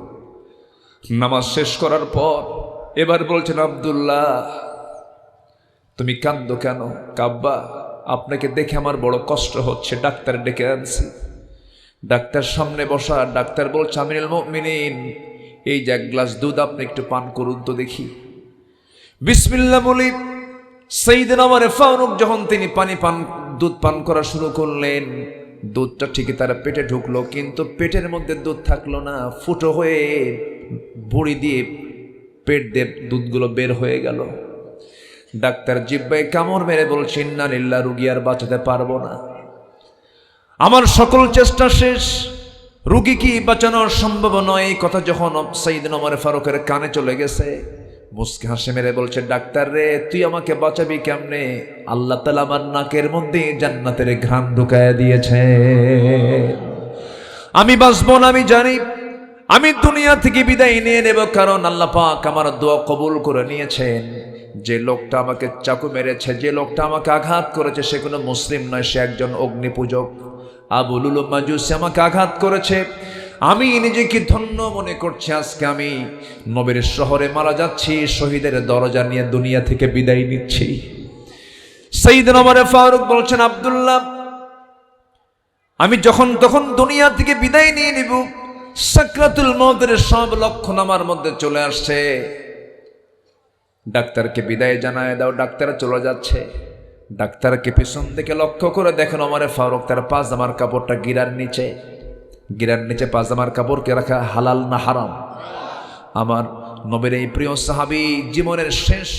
নামাজ শেষ করার পর এবার বলছেন, আব্দুল্লাহ তুমি কাঁদো কেন? কাব্বা আপনাকে দেখে আমার বড় কষ্ট হচ্ছে, ডাক্তার ডেকে আনছি। ডাক্তার সামনে বসা, ডাক্তার বলছে, আমিরুল মুমিনিন এই যে এক গ্লাস দুধ আপনি একটু পান করুন তো দেখি। বিসমিল্লাহ বলি সাইয়েদনা ওমর ফারুক যখন তিনি দুধ পান করা শুরু করলেন, দুধটা ঠিকই তার পেটে ঢুকলো, কিন্তু পেটের মধ্যে দুধ থাকলো না, ফুটো হয়ে ভুঁড়ি দিয়ে পেট দিয়ে দুধগুলো বের হয়ে গেল। ডাক্তার জিহ্বায় কামড় মেরে বলছে, ইন্না লিল্লাহ, রুগী আর বাঁচাতে পারবো না, আমার সকল চেষ্টা শেষ, রুগী কি বাঁচানো সম্ভব নয়। এই কথা যখন সাইয়েদনা ওমর ফারুকের কানে চলে গেছে, মুস্কি হাসি মেরে বলছে, ডাক্তার রে তুই আমাকে বাঁচাবি কেমনে? আল্লাহ তাআলা আমার নাকের মধ্যে জান্নাতের ঘ্রাণ ঢুকায়া দিয়েছে, আমি বাঁচবো না, আমি জানি। আমি দুনিয়া থেকে বিদায় নিয়ে নেব, কারণ আল্লাহ পাক আমার দোয়া কবুল করে নিয়েছেন। যে লোকটা আমাকে চাকু মেরেছে, যে লোকটা আমাকে আঘাত করেছে, সে কোনো মুসলিম নয়, সে একজন অগ্নিপূজক। আবু লুলুব মাজুসি আমাকে আঘাত করেছে, আমি নিজেকে ধন্য মনে করছি, আজকে আমি নবীর শহরে মারা যাচ্ছি, শহীদের দরজা নিয়ে দুনিয়া থেকে বিদায় নিচ্ছি। সাইয়েদনা ওমর ফারুক বলছেন, আব্দুল্লাহ আমি যখন তখন দুনিয়া থেকে বিদায় নিয়ে নিব, সাকরাতুল মউতের সব লক্ষণ আমার মধ্যে চলে আসছে, ডাক্তারকে বিদায় জানায় দাও। ডাক্তার চলে যাচ্ছে, ডাক্তারকে পিছন থেকে লক্ষ্য করে দেখেন ওমর ফারুক তার পাজামার কাপড়টা গিরার নিচে পাজামার কাপড়কে রাখা হালাল না হারাম? আমার নবীর এই প্রিয় সাহাবী জীবনের শেষ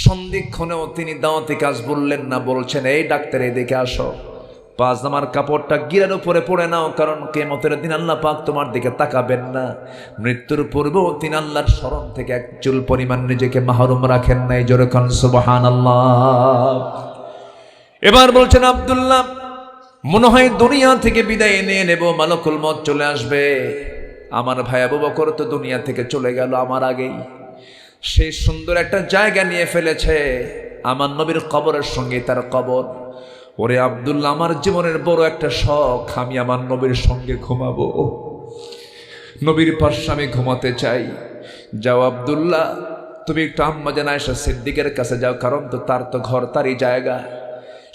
সন্ধিক্ষণেও তিনি দাওয়াতি কাজ বললেন না, বলছেন, এই ডাক্তার এদিকে আসো, পাজামার কাপড়টা গিরার উপরে পড়ে নাও, কারণ কিয়ামতের দিন আল্লাহ পাক তোমার দিকে তাকাবেন না। মৃত্যুর পূর্বেও তিনি আল্লাহর স্মরণ থেকে এক চুল পরিমাণ নিজেকে মাহরুম রাখেন নাই। জোরে কান সুবহানাল্লাহ। এবার বলছেন, আব্দুল্লাহ মনে হয় দুনিয়া থেকে বিদায় নিয়ে নেব, মালাকুল মউত চলে আসবে। আমার ভাই আবু বকর তো দুনিয়া থেকে চলে গেল আমার আগেই, সেই সুন্দর একটা জায়গা নিয়ে ফেলেছে, আমার নবীর কবরের সঙ্গে তার কবর। ওরে আব্দুল্লাহ, আমার জীবনের বড় একটা শখ, আমি আমার নবীর সঙ্গে ঘুমাবো। নবীর পাশে আমি ঘুমাতে চাই। যাও আব্দুল্লাহ, তুমি একটু আম্মাজান আয়েশা সিদ্দিকের কাছে যাও, কারণ তো তার তো ঘর, তারই জায়গা।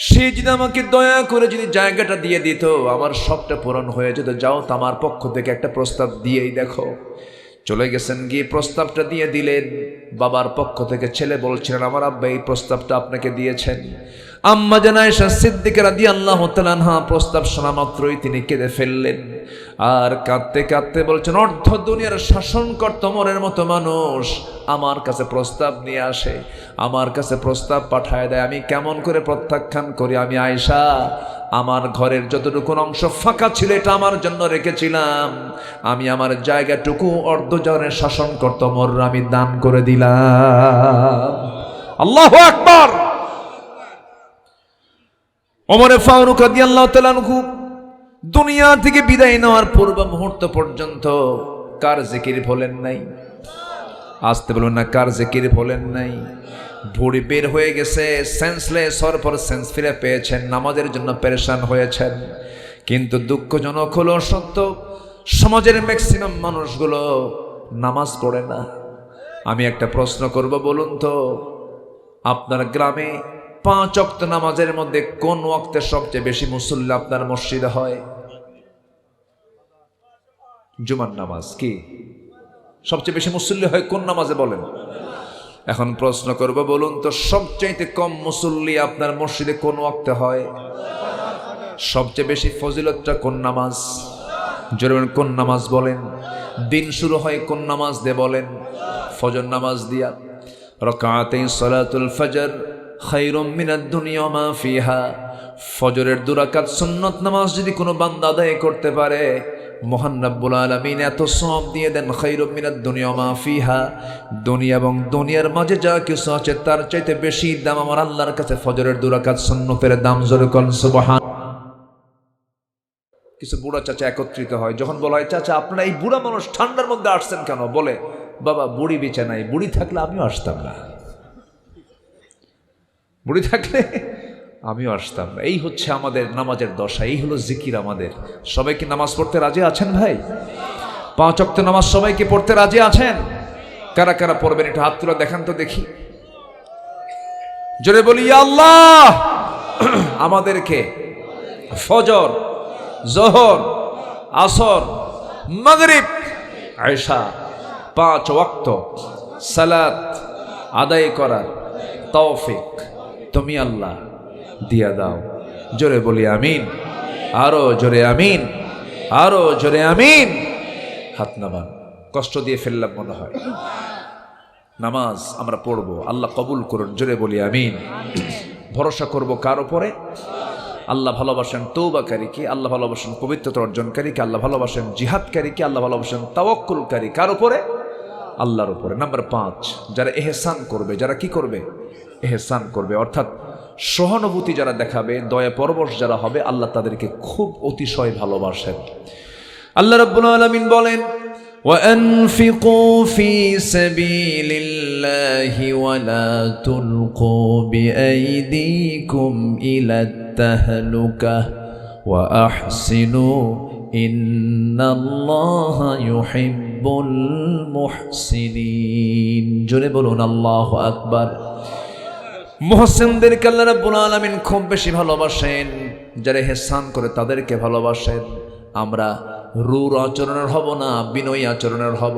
সে যদি আমাকে দয়া করে যদি জায়গাটা দিয়ে দিত, আমার সবটা পূরণ হয়ে যেত। যাও তো আমার পক্ষ থেকে একটা প্রস্তাব দিয়েই দেখো। চলে গেছেন, গিয়ে প্রস্তাবটা দিয়ে দিলেন। বাবার পক্ষ থেকে ছেলে বলছিলেন, আমার আব্বা এই প্রস্তাবটা আপনাকে দিয়েছেন। আম্মা জান আয়েশা সিদ্দিকা রাদিয়াল্লাহু তাআলা আনহা প্রস্তাব শোনা মাত্রই তিনি কেঁদে ফেললেন। আর কাঁদতে কাঁদতে বলছেন, অর্ধ দুনিয়ার শাসনকর্তা ওমরের মতো মানুষ আমার কাছে প্রস্তাব নিয়ে আসে, আমার কাছে প্রস্তাব পাঠায় দেয়, আমি কেমন করে প্রত্যাখ্যান করি? আমি আয়েশা, আমার ঘরের যতটুকু অংশ ফাঁকা ছিল এটা আমার জন্য রেখেছিলাম, আমি আমার জায়গাটুকু অর্ধজনের শাসনকর্তা ওমর আমি দান করে দিলাম। আল্লাহু আকবার। ওমর ফারুক রাদিয়াল্লাহু তাআলা আনহু দুনিয়া থেকে বিদায় নেওয়ার পূর্ব মুহূর্ত পর্যন্ত কার জিকির ভোলেন নাই? আসতে বলুন না, কার জিকির ভোলেন নাই? ভুঁড়ি বের হয়ে গেছে, সেন্সলেস হওয়ার পর সেন্স ফিরে পেয়েছেন, নামাজের জন্য পেরেশান হয়েছেন। কিন্তু দুঃখজনক হলো সত্য, সমাজের ম্যাক্সিমাম মানুষগুলো নামাজ পড়ে না। আমি একটা প্রশ্ন করব, বলুন তো, আপনার গ্রামে 5 ওয়াক্ত নামাজের মধ্যে কোন ওয়াক্তে সবচেয়ে বেশি মুসল্লি আপনার মসজিদে হয়? জুমার নামাজ। কি সবচেয়ে বেশি মুসল্লি হয় কোন নামাজে বলেন? এখন প্রশ্ন করব, বলুন তো, সবচাইতে কম মুসল্লি আপনার মসজিদে কোন ওয়াক্তে হয়? সবচেয়ে বেশি ফজিলতটা কোন নামাজ? জোরে বলেন, কোন নামাজ বলেন? দিন শুরু হয় কোন নামাজ দিয়ে বলেন? ফজর নামাজ দিয়া। রাকাতাই সালাতুল ফজর খায়রুম মিনাদ দুনিয়া মা ফিহা। ফজরের 2 রাকাত সুন্নত নামাজ যদি কোনো বান্দা আদায় করতে পারে, মহান রব্বুল আলামিন এত সওয়াব দিয়ে দেন, খায়রুম মিনাদ দুনিয়া মা ফিহা, দুনিয়া এবং দুনিয়ার মাঝে যা কিছু আছে তার চাইতে বেশি দাম আমার আল্লাহর কাছে ফজরের 2 রাকাত সুন্নতের দাম। জোরে কোন সুবহান। কিছু বুড়া চাচা একত্রিত হয়, যখন বলা হয়, চাচা আপনারা এই বুড়া মানুষ ঠান্ডার মধ্যে আসছেন কেন? বলে, বাবা বুড়ি বেঁচে নাই, বুড়ি থাকলে আমিও আসতাম না, বুড়ি থাকলে আমিও আসতাম না। এই হচ্ছে আমাদের নামাজের দশা, এই হলো জিকির আমাদের। সবাই কি নামাজ পড়তে রাজি আছেন ভাই? 5 ওয়াক্ত নামাজ সবাই কি পড়তে রাজি আছেন? কারা কারা পড়বেন একটু হাত তুলে দেখান তো দেখি। জোরে বলি, ইয়া আল্লাহ, আমাদেরকে ফজর, জোহর, আসর, মাগরিব, ইশা 5 ওয়াক্ত সালাত আদায় করার তৌফিক তুমি আল্লাহ দিয়া দাও। জোরে বলি আমিন। আরো জোরে আমিন, আরো জোরে আমিন। হাত নামান। কষ্ট দিয়ে ফেললাম মনে হয়। নামাজ আমরা পড়বো, আল্লাহ কবুল করুন। জোরে বলি আমিন। ভরসা করব কার উপরে? আল্লাহ ভালোবাসেন তওবাকারীকে, আল্লাহ ভালোবাসেন পবিত্রতা অর্জনকারীকে, আল্লাহ ভালোবাসেন জিহাদকারীকে, আল্লাহ ভালোবাসেন তাওয়াক্কুলকারী। কার উপরে? আল্লাহর উপরে। নাম্বার 5, যারা ইহসান করবে। যারা কি করবে? ইহসান করবে, অর্থাৎ সহানুভূতি যারা দেখাবে, দয়া পরবশ যারা হবে, আল্লাহ তাদেরকে খুব অতিশয় ভালোবাসেন। আল্লাহ রাব্বুল আলামিন বলেন, وَأَنفِقُوا فِي سَبِيلِ اللَّهِ وَلَا تُلْقُوا بِأَيْدِيكُمْ إِلَى التَّهْلُكَةِ وَأَحْسِنُوا إِنَّ اللَّهَ يُحِبُّ الْمُحْسِنِينَ। জোরে বলুন আল্লাহু আকবার। মুহসিনদেরকে আল্লাহ রাব্বুল আলামিন খুব বেশি ভালোবাসেন, যারা ইহসান করে তাদেরকে ভালোবাসেন। আমরা রূঢ় আচরণের হব না, বিনয়ী আচরণের হব।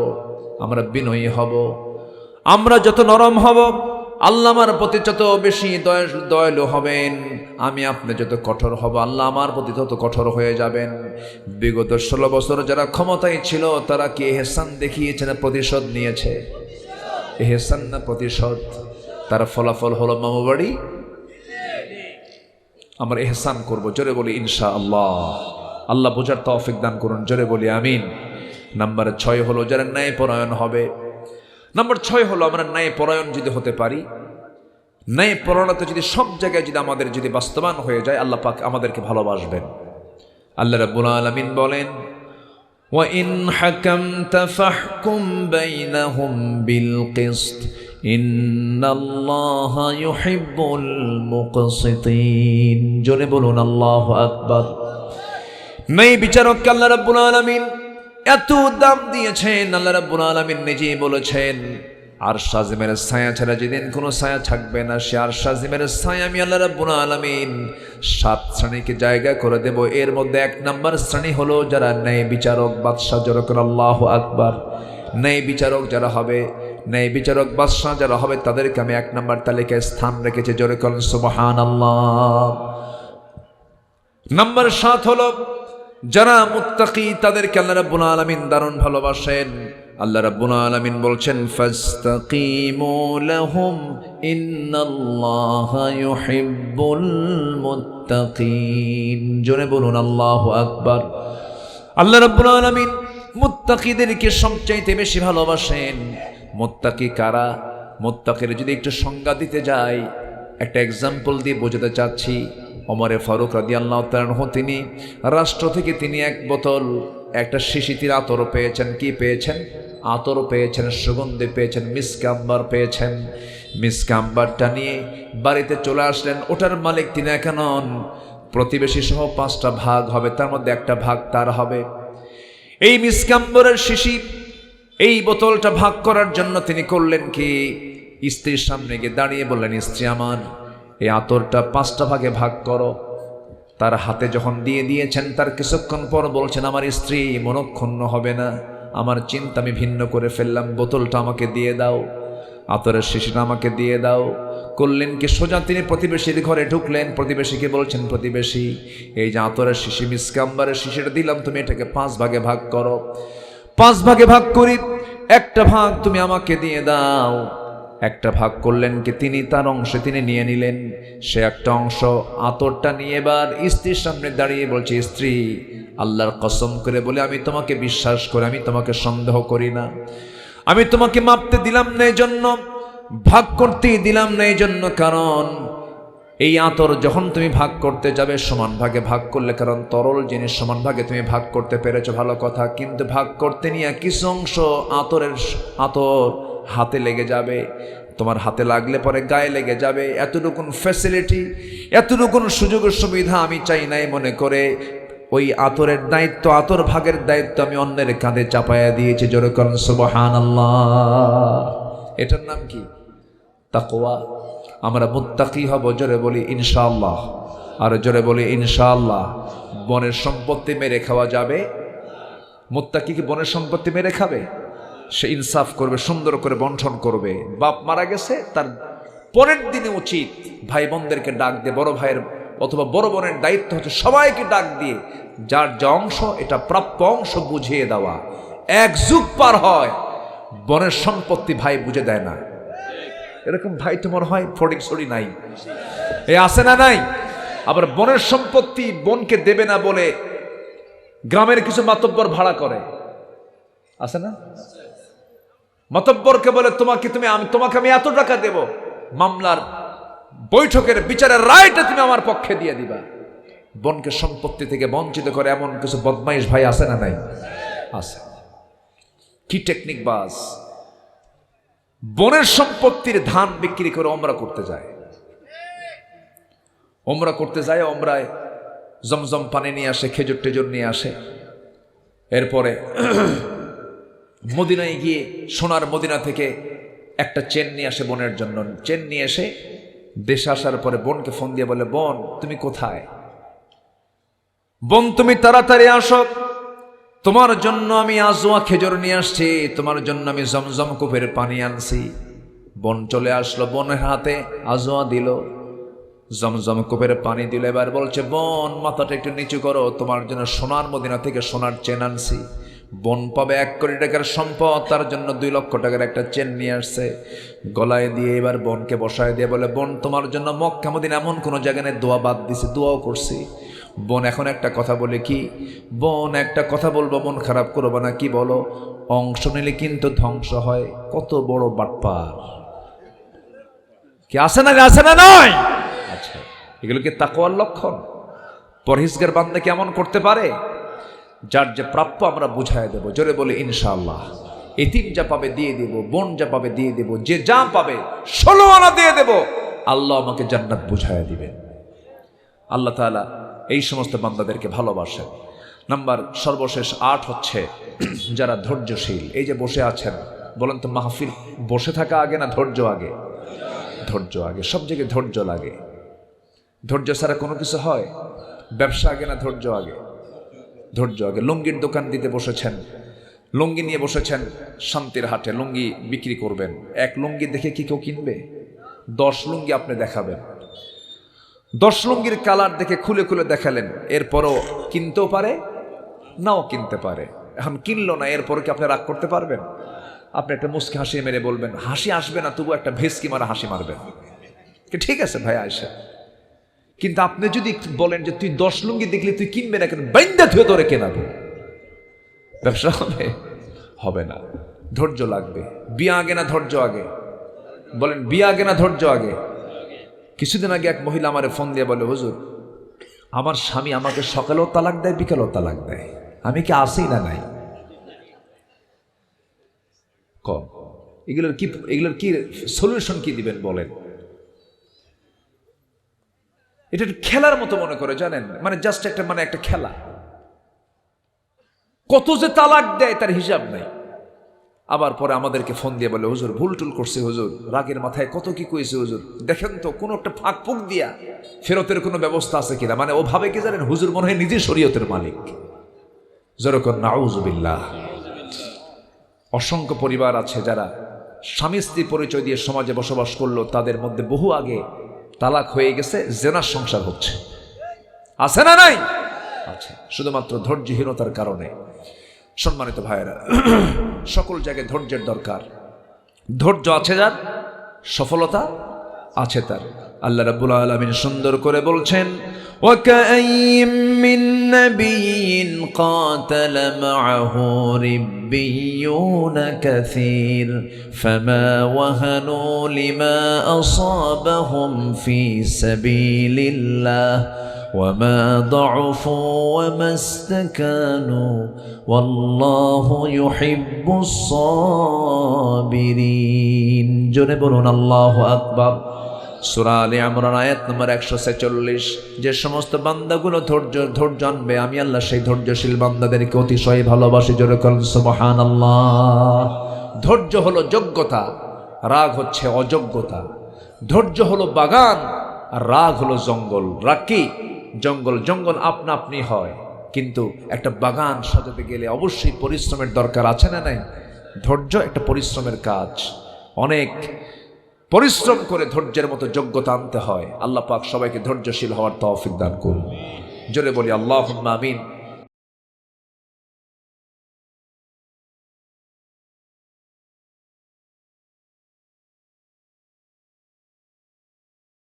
আমরা বিনয়ী হব। আমরা যত নরম হব, আল্লাহ আমার প্রতি যত বেশি দয়ালু হবেন। আমি আপনি যত কঠোর হব, আল্লাহ আমার প্রতি তত কঠোর হয়ে যাবেন। বিগত 16 বছর যারা ক্ষমতায় ছিল, তারা কি ইহসান দেখিয়েছে না প্রতিশোধ নিয়েছে? ইহসান না প্রতিশোধ? তার ফলাফল হলো মামুবাড়ি। আমরা ইহসান করব। জোরে বলি ইনশাআল্লাহ। আল্লাহ বোঝার তৌফিক দান করুন। জোরে বলি আমিন। নাম্বার 6 হলো যারা ন্যায় পরায়ণ হবে। নাম্বার 6 হলো আমরা ন্যায় পরায়ণ যদি হতে পারি, ন্যায় পরায়ণতা যদি সব জায়গায় যদি আমাদের যদি বাস্তবায়ন হয়ে যায়, আল্লাহ পাক আমাদেরকে ভালোবাসবেন। আল্লাহ রাব্বুল আলামিন বলেন, وَإِنْ حَكَمْتَ فَاحْكُمْ بَيْنَهُمْ بِالْقِسْطِ إِنَّ اللَّهَ يُحِبُّ الْمُقْسِطِينَ। জোরে বলুন আল্লাহু আকবার। ন্যায় বিচারককে আল্লাহ রাব্বুল আলামিন এত দাম দিয়েছেন। আল্লাহ রাব্বুল আলামিন নিজেই বলেছেন, আরশ আজিমের ছায়া ছাড়া যেদিন কোনো ছায়া থাকবে না, সে আরশ আজিমের ছায়া আমি আল্লাহ রাব্বুল আলামিন 7 শ্রেণীকে জায়গা করে দেব। এর মধ্যে 1 নম্বর শ্রেণী হলো যারা ন্যায় বিচারক বাদশা, জোরে করে আল্লাহু আকবার। ন্যায় বিচারক যারা হবে, ন্যায় বিচারক বাদশা যারা হবে, তাদেরকে আমি 1 নম্বর তালিকায় স্থান রেখেছি, জোরে করেন সুবহানাল্লাহ। নম্বর 7 হলো যারা মুত্তাকি, তাদেরকে আল্লাহ রাব্বুল আলামিন দারুণ ভালোবাসেন। আল্লাহ রাব্বুল আলামিন বলছেন, ফাস্তাকিমু লাহুম ইন্নাল্লাহা ইউহিব্বুল মুত্তাকিন। জোরে বলুন আল্লাহু আকবার। আল্লাহ রাব্বুল আলামিন মুত্তাকিদেরকে সবচাইতে বেশি ভালোবাসেন। মুত্তাকি কারা? মুত্তাকির যদি একটু সংজ্ঞা দিতে যাই, একটা এক্সাম্পল দিয়ে বোঝাতে চাচ্ছি। ওমরে ফারুক রাদিয়াল্লাহু তাআলা আনহু, তিনি রাষ্ট্র থেকে তিনি 1 বোতল একটা শিশির আতর পেয়েছেন। কি পেয়েছেন? আতর পেয়েছেন, সুগন্ধি পেয়েছেন, মিসকাম্বার পেয়েছেন। মিসকাম্বারটা নিয়ে বাড়িতে চলে আসলেন। ওটার মালিক তিনি একা নন, প্রতিবেশী সহ 5টা ভাগ হবে, তার মধ্যে একটা ভাগ তার হবে। এই মিসকাম্বারের শিশি, এই বোতলটা ভাগ করার জন্য তিনি করলেন কি, স্ত্রীর সামনে গিয়ে দাঁড়িয়ে বললেন, স্ত্রী আমার, এই আতরটা 5টা ভাগে ভাগ করো। তার হাতে যখন দিয়ে দিয়েছেন, তার কিছুক্ষণ পর বলছেন, আমার স্ত্রী মনক্ষুণ্ণ হবে না, আমার চিন্তা আমি ভিন্ন করে ফেললাম, বোতলটা আমাকে দিয়ে দাও, আতরের শিশিটা আমাকে দিয়ে দাও। করলেন কি, সোজা তিনি প্রতিবেশীর ঘরে ঢুকলেন। প্রতিবেশীকে বলছেন, প্রতিবেশী, এই যে আতরের শিশি, মিসকাম্বারের শিশিটা দিলাম, তুমি এটাকে 5 ভাগে ভাগ করো। 5 ভাগে ভাগ করি, একটা ভাগ তুমি আমাকে দিয়ে দাও। একটা ভাগ করলেন কি, তিনি তার অংশে তিনি নিয়ে নিলেন। সে একটা অংশ আতরটা নিয়ে এবার স্ত্রীর সামনে দাঁড়িয়ে বলছে, স্ত্রী, আল্লাহর কসম করে বলে আমি তোমাকে বিশ্বাস করি, আমি তোমাকে সন্দেহ করি না, আমি তোমাকে মাপতে দিলাম না এই জন্য, ভাগ করতেই দিলাম না এই জন্য, কারণ এই আতর যখন তুমি ভাগ করতে যাবে, সমান ভাগে ভাগ করলে, কারণ তরল জিনিস সমান ভাগে তুমি ভাগ করতে পেরেছো, ভালো কথা, কিন্তু ভাগ করতে নিয়ে কিছু অংশ আতর হাতে লেগে যাবে, তোমার হাতে লাগলে পরে গায়ে লেগে যাবে। এতটুকুন ফ্যাসিলিটি, এতটুকুন সুযোগ সুবিধা আমি চাই নাই মনে করে ওই আতরের দায়িত্ব, আতর ভাগের দায়িত্ব আমি অন্যের কাঁধে চাপায়া দিয়েছি। জোরে করেন সুবহানাল্লাহ। এটার নাম কি? তাকওয়া। আমরা মুত্তাকি হব, জোরে বলি ইনশাআল্লাহ। আর জোরে বলি ইনশাআল্লাহ। বনের সম্পত্তি মেরে খাওয়া যাবে? মুত্তাকি কি বনের সম্পত্তি মেরে খাবে? সে ইনসাফ করবে, সুন্দর করে বন্টন করবে। বাপ মারা গেছে, তার পরের দিনে উচিত ভাই বোনদেরকে ডাক দিয়ে, বড় ভাইয়ের অথবা বড় বোনের দায়িত্ব হচ্ছে সবাইকে ডাক দিয়ে যার যা অংশ, এটা প্রাপ্য অংশ বুঝিয়ে দেওয়া। 1 যুগ পার হয়, বনের সম্পত্তি ভাই বুঝে দেয় না। এরকম ভাই তোমার হয় ফটিক ছড়ি নাই, এ আছে না নাই? আবার বনের সম্পত্তি বোনকে দেবে না বলে গ্রামের কিছু মাতব্বর ভাড়া করে, আছে না? মাতব্বরকে বলে, তোমাকে আমি এত টাকা দেব, মামলার বৈঠকের বিচারের রায়টা তুমি আমার পক্ষে দিয়ে দিবা। বোনকে সম্পত্তি থেকে বঞ্চিত করে এমন কিছু বদমাইশ ভাই আছে না নাই? আছে। কি টেকনিক বাস! বনের সম্পত্তির ধান বিক্রি করে ওমরা করতে যায়। ওমরা করতে যায়, ওমরায় জমজম পানি নিয়ে আসে, খেজুর টেজুর নিয়ে আসে। এরপরে মদিনায় গিয়ে সোনার মদিনা থেকে একটা চেন নিয়ে আসে বোনের জন্য। চেন নিয়ে এসে দেশে আসার পরে বোনকে ফোন দিয়ে বলে, বোন তুমি কোথায়? বোন তুমি তাড়াতাড়ি আসো, তোমার জন্য আমি আজওয়া খেজুর নিয়ে আসছি, তোমার জন্য আমি জমজম কূপের পানি আনছি। বোন চলে আসলো, বোনের হাতে আজওয়া দিল, জমজম কূপের পানি দিল। এবার বলছে, বোন মাথাটা একটু নিচু করো, তোমার জন্য সোনার মদিনা থেকে সোনার চেন আনছি। বোন পাবে 1 কোটি টাকার সম্পদ, তার জন্য 2 লক্ষ টাকার একটা চেন নিয়ে আসছে, গলায় দিয়ে এবার বোনকে বসায় দিয়ে বলে, বোন তোমার জন্য মক্কা মদিনা এমন কোনো জায়গায় দোয়া বাদ দিছে, দোয়াও করছি। বোন এখন একটা কথা বলে, কি? বোন একটা কথা বলবো, মন খারাপ করবো না, কি বলো? অংশ নিলে কিন্তু ধ্বংস হয়। কত বড় বাটপার! কি আছে না, আছে না নয়? আচ্ছা, এগুলো কি তাকওয়ার লক্ষণ? পরহেজগার বান্দা কেমন করতে পারে? যার যে প্রাপ্য আমরা বুঝায় দেব, জোরে বলে ইনশাআল্লাহ। এতিম যা পাবে দিয়ে দেব, বোন যা পাবে দিয়ে দেব, যে যা পাবে 16 আনা দিয়ে দেব, আল্লাহ আমাকে জান্নাত বুঝায় দিবেন। আল্লাহ তাআলা এই সমস্ত বান্দাদেরকে ভালোবাসেন। নাম্বার সর্বশেষ 8 হচ্ছে যারা ধৈর্যশীল, এই যে বসে আছেন, বলেন তো মাহফিল বসে থাকা আগে না ধৈর্য আগে? ধৈর্য আগে। সব জায়গায় ধৈর্য লাগে। ধৈর্য ছাড়া কোনো কিছু হয়? ব্যবসা আগে না ধৈর্য আগে? ধৈর্য আগে। লুঙ্গির দোকান দিতে বসেছেন, লুঙ্গি নিয়ে বসেছেন শান্তির হাটে, লুঙ্গি বিক্রি করবেন। এক লুঙ্গি দেখে কি কেউ কিনবে? 10 লুঙ্গি আপনি দেখাবেন, 10 লুঙ্গির কালার দেখে খুলে খুলে দেখালেন, এরপরও কিনতেও পারে নাও কিনতে পারে। এখন কিনলো না, এরপরে কি আপনি রাগ করতে পারবেন? আপনি একটা মুচকি হাসি মেরে বলবেন, হাসি আসবে না, তবু একটা ভেসকি মারা হাসি মারবেন, ঠিক আছে ভাই আয়সা। কিন্তু আপনি যদি বলেন যে তুই 10 লুঙ্গি দেখলে তুই কিনবে না কেন, বাইন্দা ধুয়ে তোরে কেনাবো, ব্যবসা হবে? হবে না। ধৈর্য লাগবে। বিয়া আগে না ধৈর্য আগে? বলেন বিয়া আগে না ধৈর্য আগে? কিছুদিন আগে এক মহিলা আমারে ফোন দিয়ে বলে, হুজুর আমার স্বামী আমাকে সকালেও তালাক দেয়, বিকালেও তালাক দেয়, আমি কি আসি না নাই? কম। এগুলোর কি সলিউশন কি দিবেন বলেন? এটা একটা খেলার মতো মনে করে, জানেন, মানে জাস্ট একটা খেলা। কত যে তালাক দেয় তার হিসাব নাই। আবার পরে আমাদেরকে ফোন দিয়ে বলে, হুজুর ভুল টুল করছে হুজুর, রাগের মাথায় কত কি কইছে হুজুর, দেখেন তো কোনো একটা ফাঁক ফুক দিয়া ফেরতের কোনো ব্যবস্থা আছে কিনা। মানে ও ভাবে কি জানেন, হুজুর মনে হয় নিজে শরীয়তের মালিক। যেরকম নাউজুবিল্লাহ। অসংখ্য পরিবার আছে যারা স্বামী স্ত্রী পরিচয় দিয়ে সমাজে বসবাস করলো, তাদের মধ্যে বহু আগে তালাক হয়ে গেছে, জেনার সংসার হচ্ছে। আছে না নাই? আছে। শুধুমাত্র ধৈর্যহীনতার কারণে। সম্মানিত ভাইয়েরা, সকল জায়গায় ধৈর্যের দরকার। ধৈর্য আছে যার, সফলতা আছে তার। আল্লাহ রাব্বুল আলামিন সুন্দর করে বলছেন, وَكَأَيِّن مِّن نَّبِيٍّ قَاتَلَ مَعَهُ رِبِّيُّونَ كَثِيرٌ فَمَا وَهَنُوا لِمَا أَصَابَهُمْ فِي سَبِيلِ اللَّهِ وَمَا ضَعُفُوا وَمَا اسْتَكَانُوا وَاللَّهُ يُحِبُّ الصَّابِرِينَ। জোরে বলুন আল্লাহু আকবার। সূরা আলে ইমরান আয়াত নম্বর 146। যে সমস্ত বান্দাগুলো ধৈর্য আনবে, আমি আল্লাহ সেই ধৈর্যশীল বান্দাদেরকে অতিশয় ভালোবাসি। জোরে বলুন সুবহানাল্লাহ। ধৈর্য হলো যোগ্যতা, রাগ হচ্ছে অযোগ্যতা। ধৈর্য হলো বাগান, আর রাগ হলো জঙ্গল। রাগ কি? জঙ্গল। জঙ্গল আপনা আপনি হয়, কিন্তু একটা বাগান সাজাতে গেলে অবশ্যই পরিশ্রমের দরকার আছে না নাই? ধৈর্য একটা পরিশ্রমের কাজ। অনেক পরিশ্রম করে ধৈর্যের মতো যোগ্যতা আনতে হয়। আল্লাহ পাক সবাইকে ধৈর্যশীল হওয়ার তৌফিক দান করুন। জোরে বলি আল্লাহুম্মা আমিন।